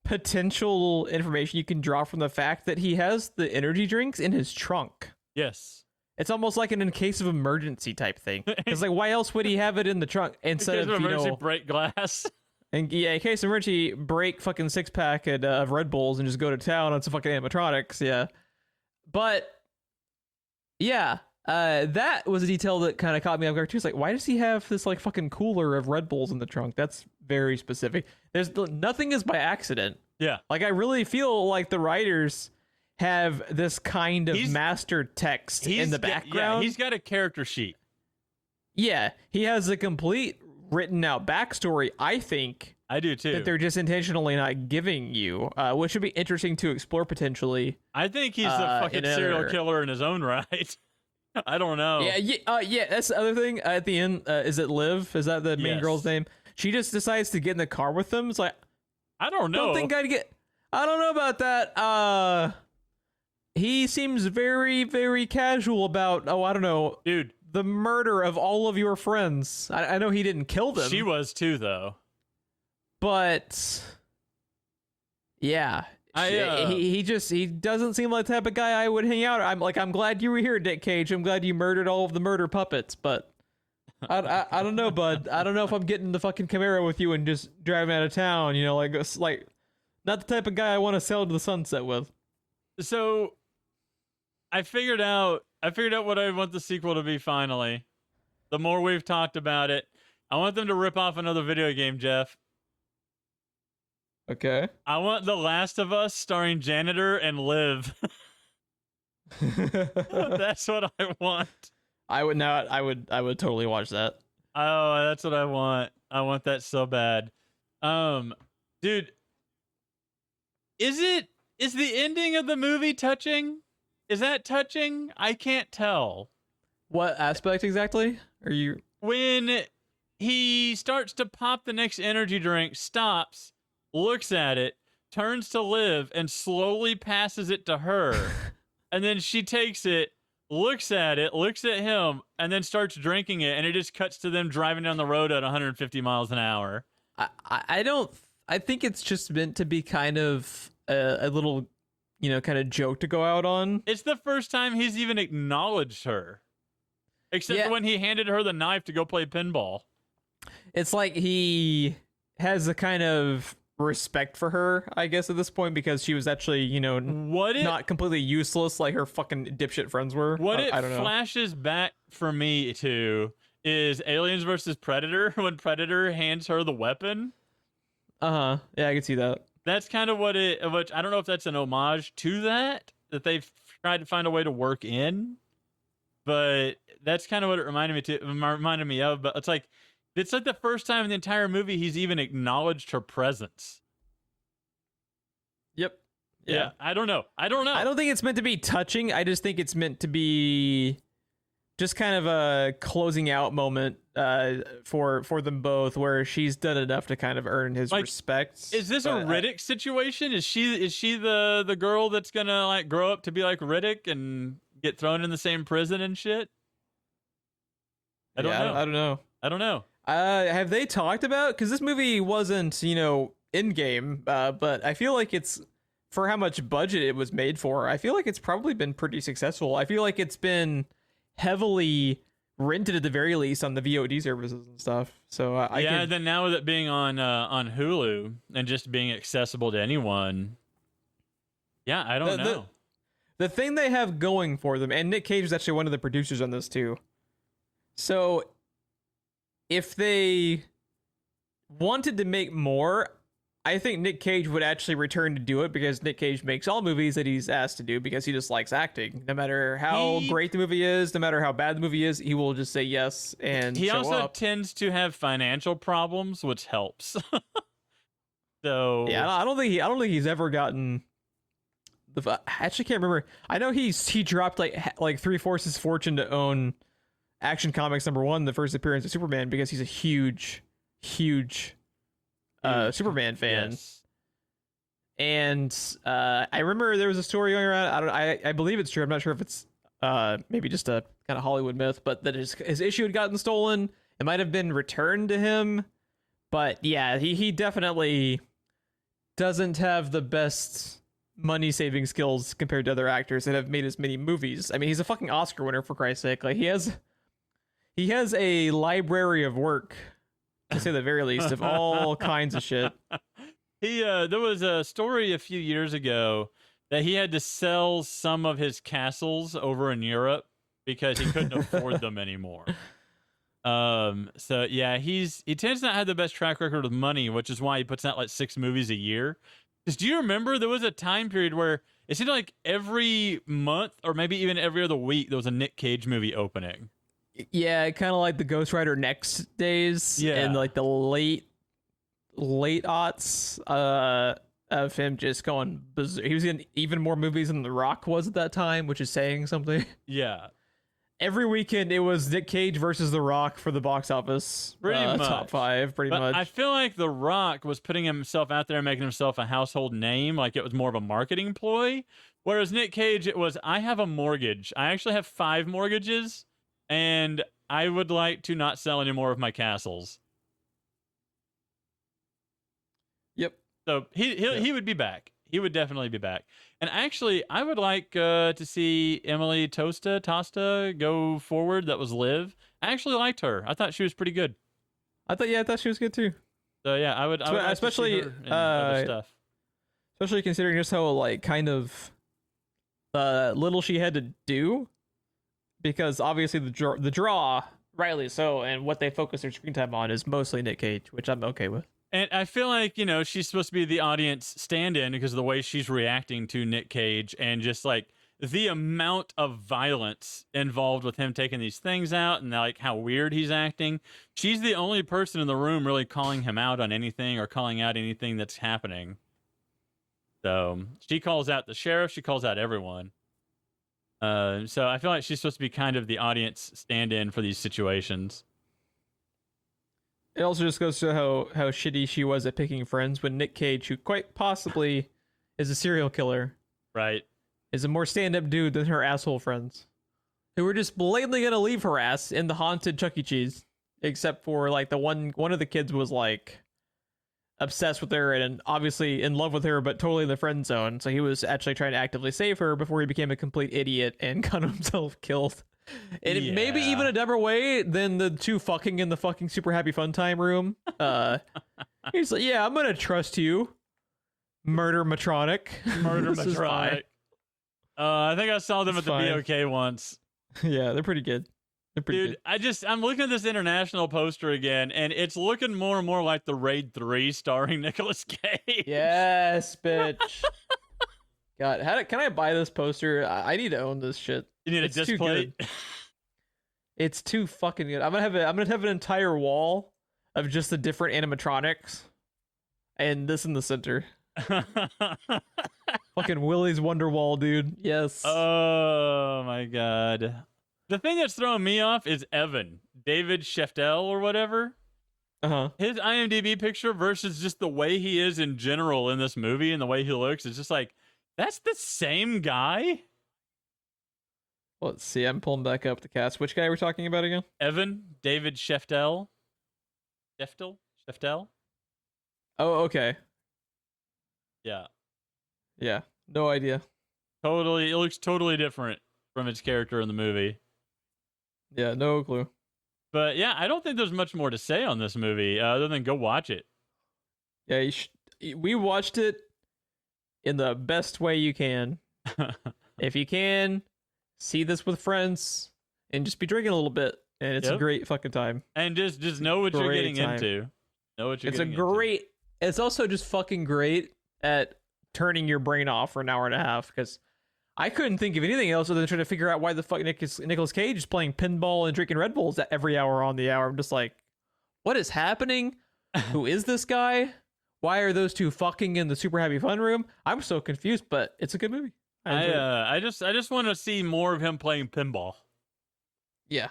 potential information you can draw from the fact that he has the energy drinks in his trunk. Yes. It's almost like an in case of emergency type thing. It's like, why else would he have it in the trunk instead of emergency break glass? And in case of emergency, break fucking 6-pack of Red Bulls and just go to town on some fucking animatronics. Yeah. But yeah, that was a detail that kind of caught me off guard too. It's like, why does he have this like fucking cooler of Red Bulls in the trunk? That's very specific. Nothing is by accident. Yeah. Like, I really feel like the writers have this kind of master text in the background. Yeah, he's got a character sheet. Yeah, he has a complete written out backstory, I think, I do too. that they're just intentionally not giving you, which would be interesting to explore potentially. I think he's a fucking serial killer in his own right. I don't know. Yeah. That's the other thing. At the end, is it Liv? Is that the main girl's name? She just decides to get in the car with them. It's like, I don't know. I don't know about that. He seems very, very casual about, I don't know, dude, the murder of all of your friends. I know he didn't kill them. She was too, though. But yeah, he doesn't seem like the type of guy I would hang out. I'm glad you were here, Nic Cage. I'm glad you murdered all of the murder puppets, but I don't know, bud. I don't know if I'm getting the fucking Camaro with you and just driving out of town. You know, like not the type of guy I want to sail to the sunset with. So I figured out what I want the sequel to be. Finally, the more we've talked about it, I want them to rip off another video game, Jeff. Okay. I want The Last of Us starring Janitor and Liv. That's what I want. I would totally watch that. Oh, that's what I want. I want that so bad. Dude, is the ending of the movie touching? Is that touching? I can't tell. What aspect exactly? Are you when he starts to pop the next energy drink, stops, looks at it, turns to Liv, and slowly passes it to her. And then she takes it, looks at him, and then starts drinking it, and it just cuts to them driving down the road at 150 miles an hour. I think it's just meant to be kind of a little, kind of joke to go out on. It's the first time he's even acknowledged her. Except for when he handed her the knife to go play pinball. It's like he has a kind of respect for her, I guess, at this point, because she was actually, not completely useless like her fucking dipshit friends were. What I don't know. Flashes back for me to is Aliens versus Predator, when Predator hands her the weapon. Yeah, I can see that. That's kind of which I don't know if that's an homage to that they've tried to find a way to work in, but that's kind of what it reminded me of. But it's like the first time in the entire movie he's even acknowledged her presence. Yep. Yeah. I don't know. I don't think it's meant to be touching. I just think it's meant to be just kind of a closing out moment for them both, where she's done enough to kind of earn his respect. Is this a Riddick situation? Is she the girl that's gonna grow up to be like Riddick and get thrown in the same prison and shit? I don't know. Have they talked about, because this movie wasn't in game, but I feel like it's, for how much budget it was made for, I feel like it's probably been pretty successful. I feel like it's been heavily rented at the very least on the VOD services and stuff. So then now with it being on Hulu and just being accessible to anyone, I don't know. The thing they have going for them, and Nic Cage is actually one of the producers on this too. So if they wanted to make more, I think Nic Cage would actually return to do it, because Nic Cage makes all movies that he's asked to do because he just likes acting. No matter how great the movie is, no matter how bad the movie is, he will just say yes and he show also up. Tends to have financial problems, which helps. So yeah, I don't think he's ever gotten I actually can't remember. I know he dropped like 3/4 his fortune to own Action Comics #1, the first appearance of Superman, because he's a huge Superman fan. Yes. And I remember there was a story going around. I believe it's true. I'm not sure if it's maybe just a kind of Hollywood myth, but that his issue had gotten stolen. It might have been returned to him, but yeah, he definitely doesn't have the best money saving skills compared to other actors that have made as many movies. I mean, he's a fucking Oscar winner, for Christ's sake. Like, he has a library of work, to say the very least, of all kinds of shit. There was a story a few years ago that he had to sell some of his castles over in Europe because he couldn't afford them anymore. So yeah, he tends to not have the best track record with money, which is why he puts out like 6 movies a year. Because do you remember there was a time period where it seemed like every month or maybe even every other week there was a Nic Cage movie opening? Yeah, kind of like the Ghost Rider Next days in like the late late aughts of him just going berserk. He was in even more movies than The Rock was at that time, which is saying something. Yeah. Every weekend it was Nic Cage versus The Rock for the box office. Pretty much. Top 5, pretty much. I feel like The Rock was putting himself out there and making himself a household name, like it was more of a marketing ploy. Whereas Nic Cage, it was, I have a mortgage. I actually have 5 mortgages, and I would like to not sell any more of my castles. Yep. So he would be back. He would definitely be back. And actually, I would like to see Emily Tosta go forward. That was Liv. I actually liked her. I thought she was pretty good. I thought she was good too. So yeah, I would like especially to see her in other stuff. Especially considering just how like kind of little she had to do, because obviously the draw, rightly so, and what they focus their screen time on is mostly Nic Cage, which I'm okay with. And I feel like, you know, she's supposed to be the audience stand-in because of the way she's reacting to Nic Cage and just like the amount of violence involved with him taking these things out and like how weird he's acting. She's the only person in the room really calling him out on anything or calling out anything that's happening. So she calls out the sheriff. She calls out everyone. So I feel like she's supposed to be kind of the audience stand-in for these situations. It also just goes to how shitty she was at picking friends when Nic Cage, who quite possibly is a serial killer, right, is a more stand-up dude than her asshole friends, who were just blatantly gonna leave her ass in the haunted Chuck E. Cheese, except for like the one of the kids was like obsessed with her and obviously in love with her, but totally in the friend zone. So he was actually trying to actively save her before he became a complete idiot and got himself killed. And maybe even a dumber way than the two fucking in the fucking super happy fun time room. He's like, yeah, I'm gonna trust you, murder matronic. I think I saw them at the BOK once. Yeah, they're pretty good. They're pretty Dude, good. I'm looking at this international poster again, and it's looking more and more like the Raid 3 starring Nicolas Cage. Yes, bitch. God, can I buy this poster? I need to own this shit. You need a disc plate. It's too fucking good. I'm gonna have an entire wall of just the different animatronics, and this in the center. Fucking Willy's Wonderwall, dude. Yes. Oh my god. The thing that's throwing me off is Evan, David Sheftel or whatever. His IMDb picture versus just the way he is in general in this movie and the way he looks is just like, that's the same guy? Let's see. I'm pulling back up the cast. Which guy are we talking about again? Evan, David Sheftel. Sheftel? Oh, okay. Yeah. Yeah. No idea. Totally. It looks totally different from its character in the movie. Yeah, no clue. But yeah, I don't think there's much more to say on this movie other than go watch it. Yeah, we watched it in the best way you can. If you can, see this with friends and just be drinking a little bit, and it's a great fucking time. And just know what you're getting into. Know what you're getting into. It's also just fucking great at turning your brain off for an hour and a half, because I couldn't think of anything else other than trying to figure out why the fuck Nicolas Cage is playing pinball and drinking Red Bulls every hour on the hour. I'm just like, what is happening? Who is this guy? Why are those two fucking in the super happy fun room? I'm so confused, but it's a good movie. I just want to see more of him playing pinball. Yeah.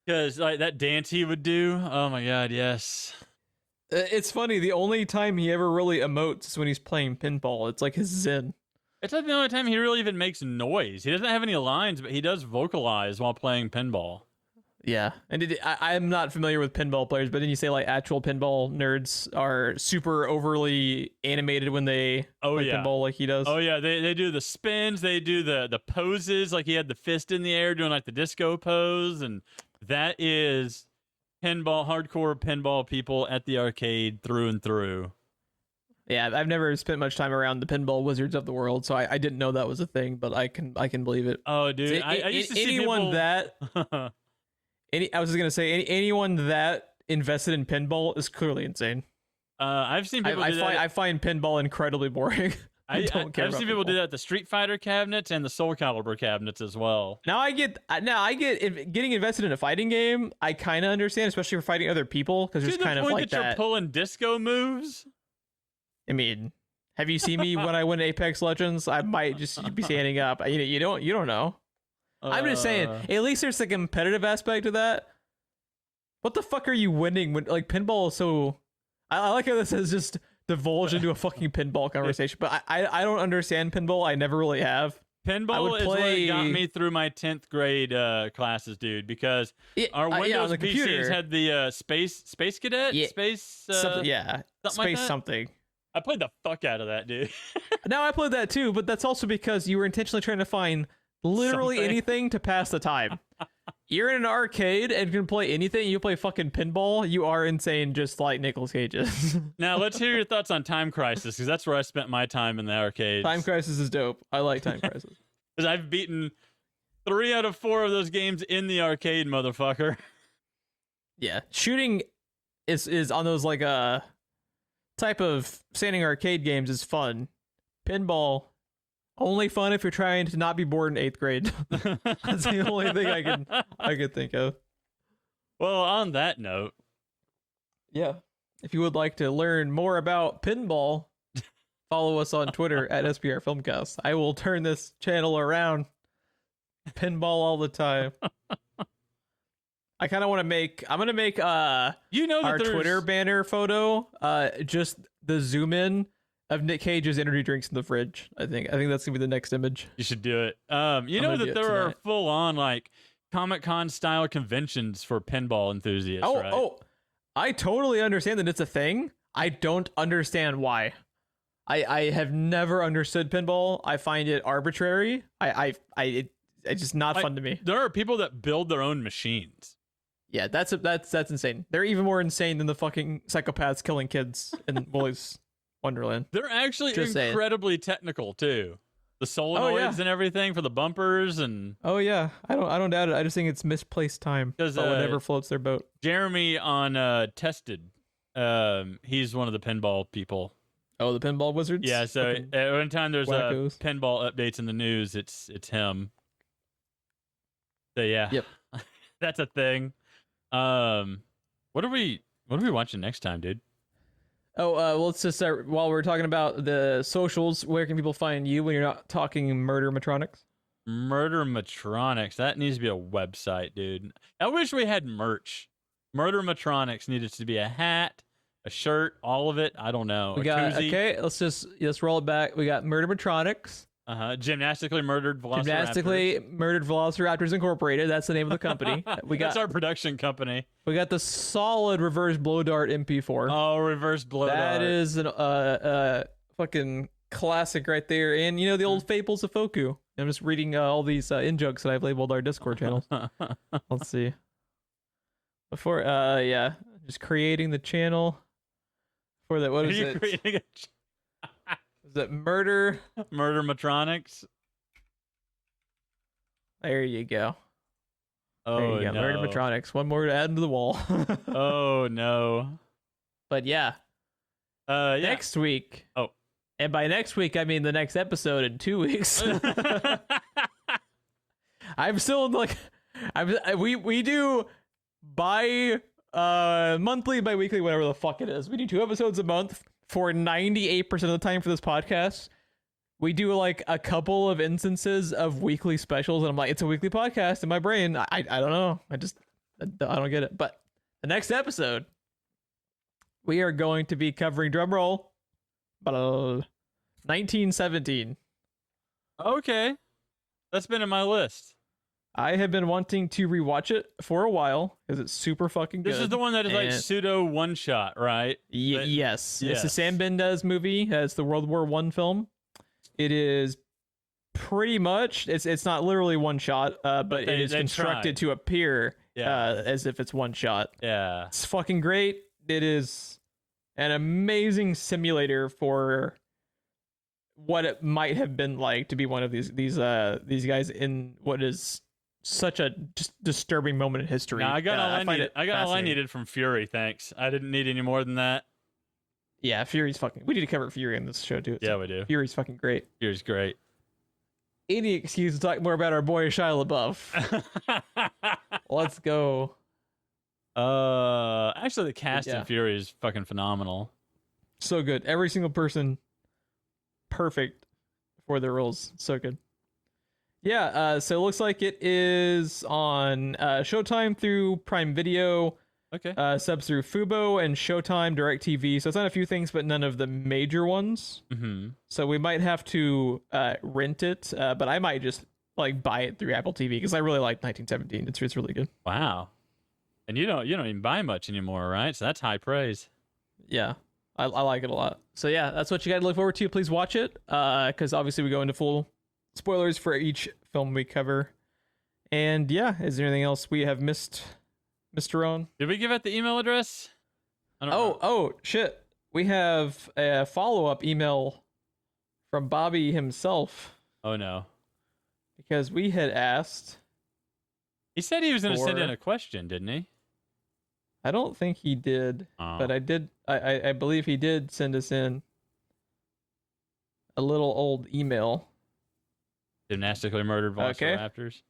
Because like that dance he would do, oh my god, yes. It's funny, the only time he ever really emotes is when he's playing pinball. It's like his zen. It's like the only time he really even makes noise. He doesn't have any lines, but he does vocalize while playing pinball. Yeah, and I'm not familiar with pinball players, but didn't you say like actual pinball nerds are super overly animated when they play pinball like he does? Oh yeah, they do the spins, they do the poses, like he had the fist in the air doing like the disco pose, and that is hardcore pinball people at the arcade through and through. Yeah, I've never spent much time around the pinball wizards of the world, so I didn't know that was a thing, but I can believe it. Oh, dude, I used to see anyone people... that I was just gonna say anyone that invested in pinball is clearly insane. I've seen people. I find pinball incredibly boring. I don't care. I've seen people do that at the Street Fighter cabinets and the Soul Calibur cabinets as well. Now I get getting invested in a fighting game. I kind of understand, especially for fighting other people, because there's kind of like that. You're pulling disco moves. I mean, have you seen me when I win Apex Legends? I might just be standing up. You don't know. I'm just saying. At least there's a competitive aspect to that. What the fuck are you winning when like pinball is so? I like how this is just divulged into a fucking pinball conversation, but I don't understand pinball. I never really have. Pinball is what got me through my 10th grade classes, dude, because our Windows PCs computer had the Space Cadet, something. I played the fuck out of that, dude. Now I played that too, but that's also because you were intentionally trying to find literally anything to pass the time. You're in an arcade and can play anything. You play fucking pinball. You are insane, just like Nic Cage is. Now let's hear your thoughts on Time Crisis, because that's where I spent my time in the arcades. Time Crisis is dope. I like Time Crisis. Because I've beaten 3 out of 4 of those games in the arcade, motherfucker. Yeah, shooting is on those like type of standing arcade games is fun. Pinball. Only fun if you're trying to not be bored in 8th grade. That's the only thing I could think of. Well, on that note, yeah. If you would like to learn more about pinball, follow us on Twitter at SPR Filmcast. I will turn this channel around. Pinball all the time. I kind of want to make. I'm gonna make our Twitter banner photo. Just the zoom in of Nic Cage's energy drinks in the fridge. I think that's gonna be the next image. You should do it. You know that there are full on like Comic-Con style conventions for pinball enthusiasts, right? Oh, I totally understand that it's a thing. I don't understand why. I have never understood pinball. I find it arbitrary. It's just not fun to me. There are people that build their own machines. Yeah, that's insane. They're even more insane than the fucking psychopaths killing kids in Willy's Wonderland. They're actually incredibly technical too. The solenoids and everything for the bumpers and I don't doubt it. I just think it's misplaced time. Because whatever floats their boat. Jeremy on Tested, he's one of the pinball people. Oh, the pinball wizards. Yeah. So every time there's pinball updates in the news, it's him. So yeah. Yep. That's a thing. What are we watching next time, dude? Oh, well, let's just start while we're talking about the socials. Where can people find you when you're not talking Murdermatronics? Murdermatronics. That needs to be a website, dude. I wish we had merch. Murdermatronics needed to be a hat, a shirt, all of it. I don't know. Let's roll it back. We got Murdermatronics. Gymnastically Murdered Velociraptors. Gymnastically Murdered Velociraptors Incorporated. That's the name of the company. That's our production company. We got the solid reverse blow dart MP4. Oh, reverse blow dart. That is an fucking classic right there. And the old Fables of Foku. I'm just reading all these in-jokes that I've labeled our Discord channels. Let's see. Before, just creating the channel for that. What is it? Creating a Is it Murdermatronics? There you go. Oh, there you go. No. Murdermatronics. One more to add to the wall. Oh, no. But yeah. Next week. Oh. And by next week, I mean the next episode in 2 weeks. I'm still like, we do monthly, bi-weekly, whatever the fuck it is. We do 2 episodes a month. For 98% of the time for this podcast, we do like a couple of instances of weekly specials, and I'm like, it's a weekly podcast in my brain. I don't know. I don't get it. But the next episode, we are going to be covering, drumroll, 1917. Okay. That's been in my list. I have been wanting to rewatch it for a while because it's super fucking good. This is the one that is like pseudo one shot, right? Yes. It's a Sam Mendes movie. It's the World War I film. It is pretty much, it's not literally one shot, but it is constructed to appear as if it's one shot. Yeah. It's fucking great. It is an amazing simulator for what it might have been like to be one of these guys in what is such a just disturbing moment in history. I got all I needed from Fury, thanks. I didn't need any more than that. Yeah, Fury's fucking. We need to cover Fury in this show too. Yeah, we do. Fury's fucking great. Fury's great. Any excuse to talk more about our boy Shia LaBeouf. Let's go. Actually, the cast in Fury is fucking phenomenal. So good. Every single person, perfect for their roles. So good. Yeah. So it looks like it is on Showtime through Prime Video. Okay. Subs through Fubo and Showtime, DirecTV. So it's on a few things, but none of the major ones. Mm-hmm. So we might have to rent it, but I might just like buy it through Apple TV because I really like 1917. It's really good. Wow. And you don't even buy much anymore, right? So that's high praise. Yeah, I like it a lot. So yeah, that's what you got to look forward to. Please watch it, because obviously we go into full spoilers for each film we cover. And yeah, is there anything else we have missed, Mr. Owen? Did we give out the email address? I don't know. Oh shit! We have a follow-up email from Bobby himself. Oh no! Because we had asked. He said he was going to send in a question, didn't he? I don't think he did, but I did. I believe he did send us in a little old email. Gymnastically murdered velociraptors.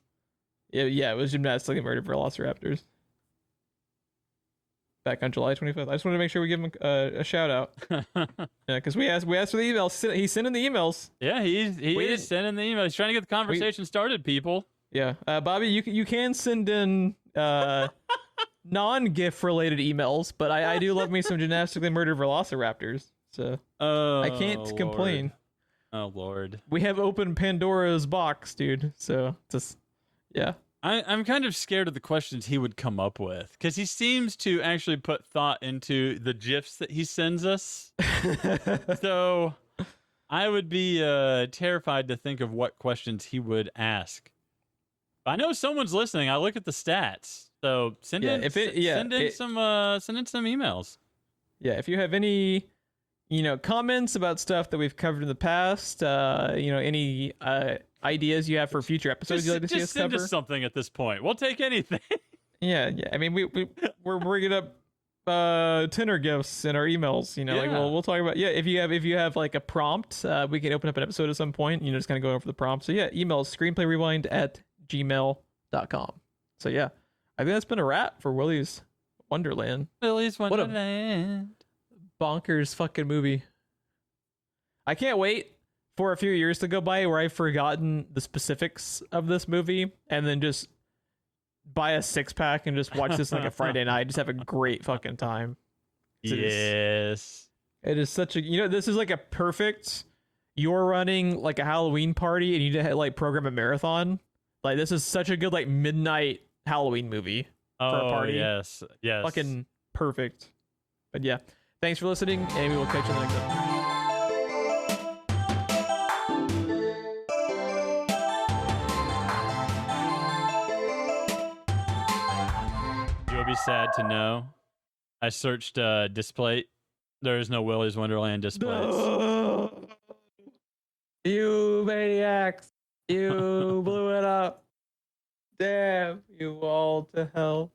Yeah, it was gymnastically murdered velociraptors. Back on July 25th. I just wanted to make sure we give him a shout out. Yeah, because we asked for the emails. He's sending the emails. Yeah, he is sending the emails. He's trying to get the conversation started, people. Yeah, Bobby, you can send in non-GIF related emails, but I do love me some gymnastically murdered velociraptors. So I can't complain. Oh Lord, we have opened Pandora's box, dude. So just yeah. I'm kind of scared of the questions he would come up with because he seems to actually put thought into the GIFs that he sends us. So I would be terrified to think of what questions he would ask. I know someone's listening. I look at the stats. So send in some emails. Yeah, if you have any, comments about stuff that we've covered in the past, any ideas you have for future episodes you'd like to see us cover. Send us something at this point. We'll take anything. Yeah. I mean, we're bringing up tenor gifts in our emails. We'll talk about if you have like a prompt, we can open up an episode at some point. Just kind of go over the prompt. So yeah, email screenplayrewind@gmail.com. So yeah, I think that's been a wrap for Willy's Wonderland. Willy's Wonderland. What a bonkers fucking movie. I can't wait for a few years to go by where I've forgotten the specifics of this movie and then just buy a 6-pack and just watch this like a Friday night. Just have a great fucking time. Yes. It is such a, this is like a perfect, you're running like a Halloween party and you need to like program a marathon. Like this is such a good like midnight Halloween movie for a party. Yes. Fucking perfect. But yeah, thanks for listening and we will catch you next time. You'll be sad to know I searched display. There is no Willy's Wonderland displays. No. You maniacs. You blew it up. Damn you all to hell.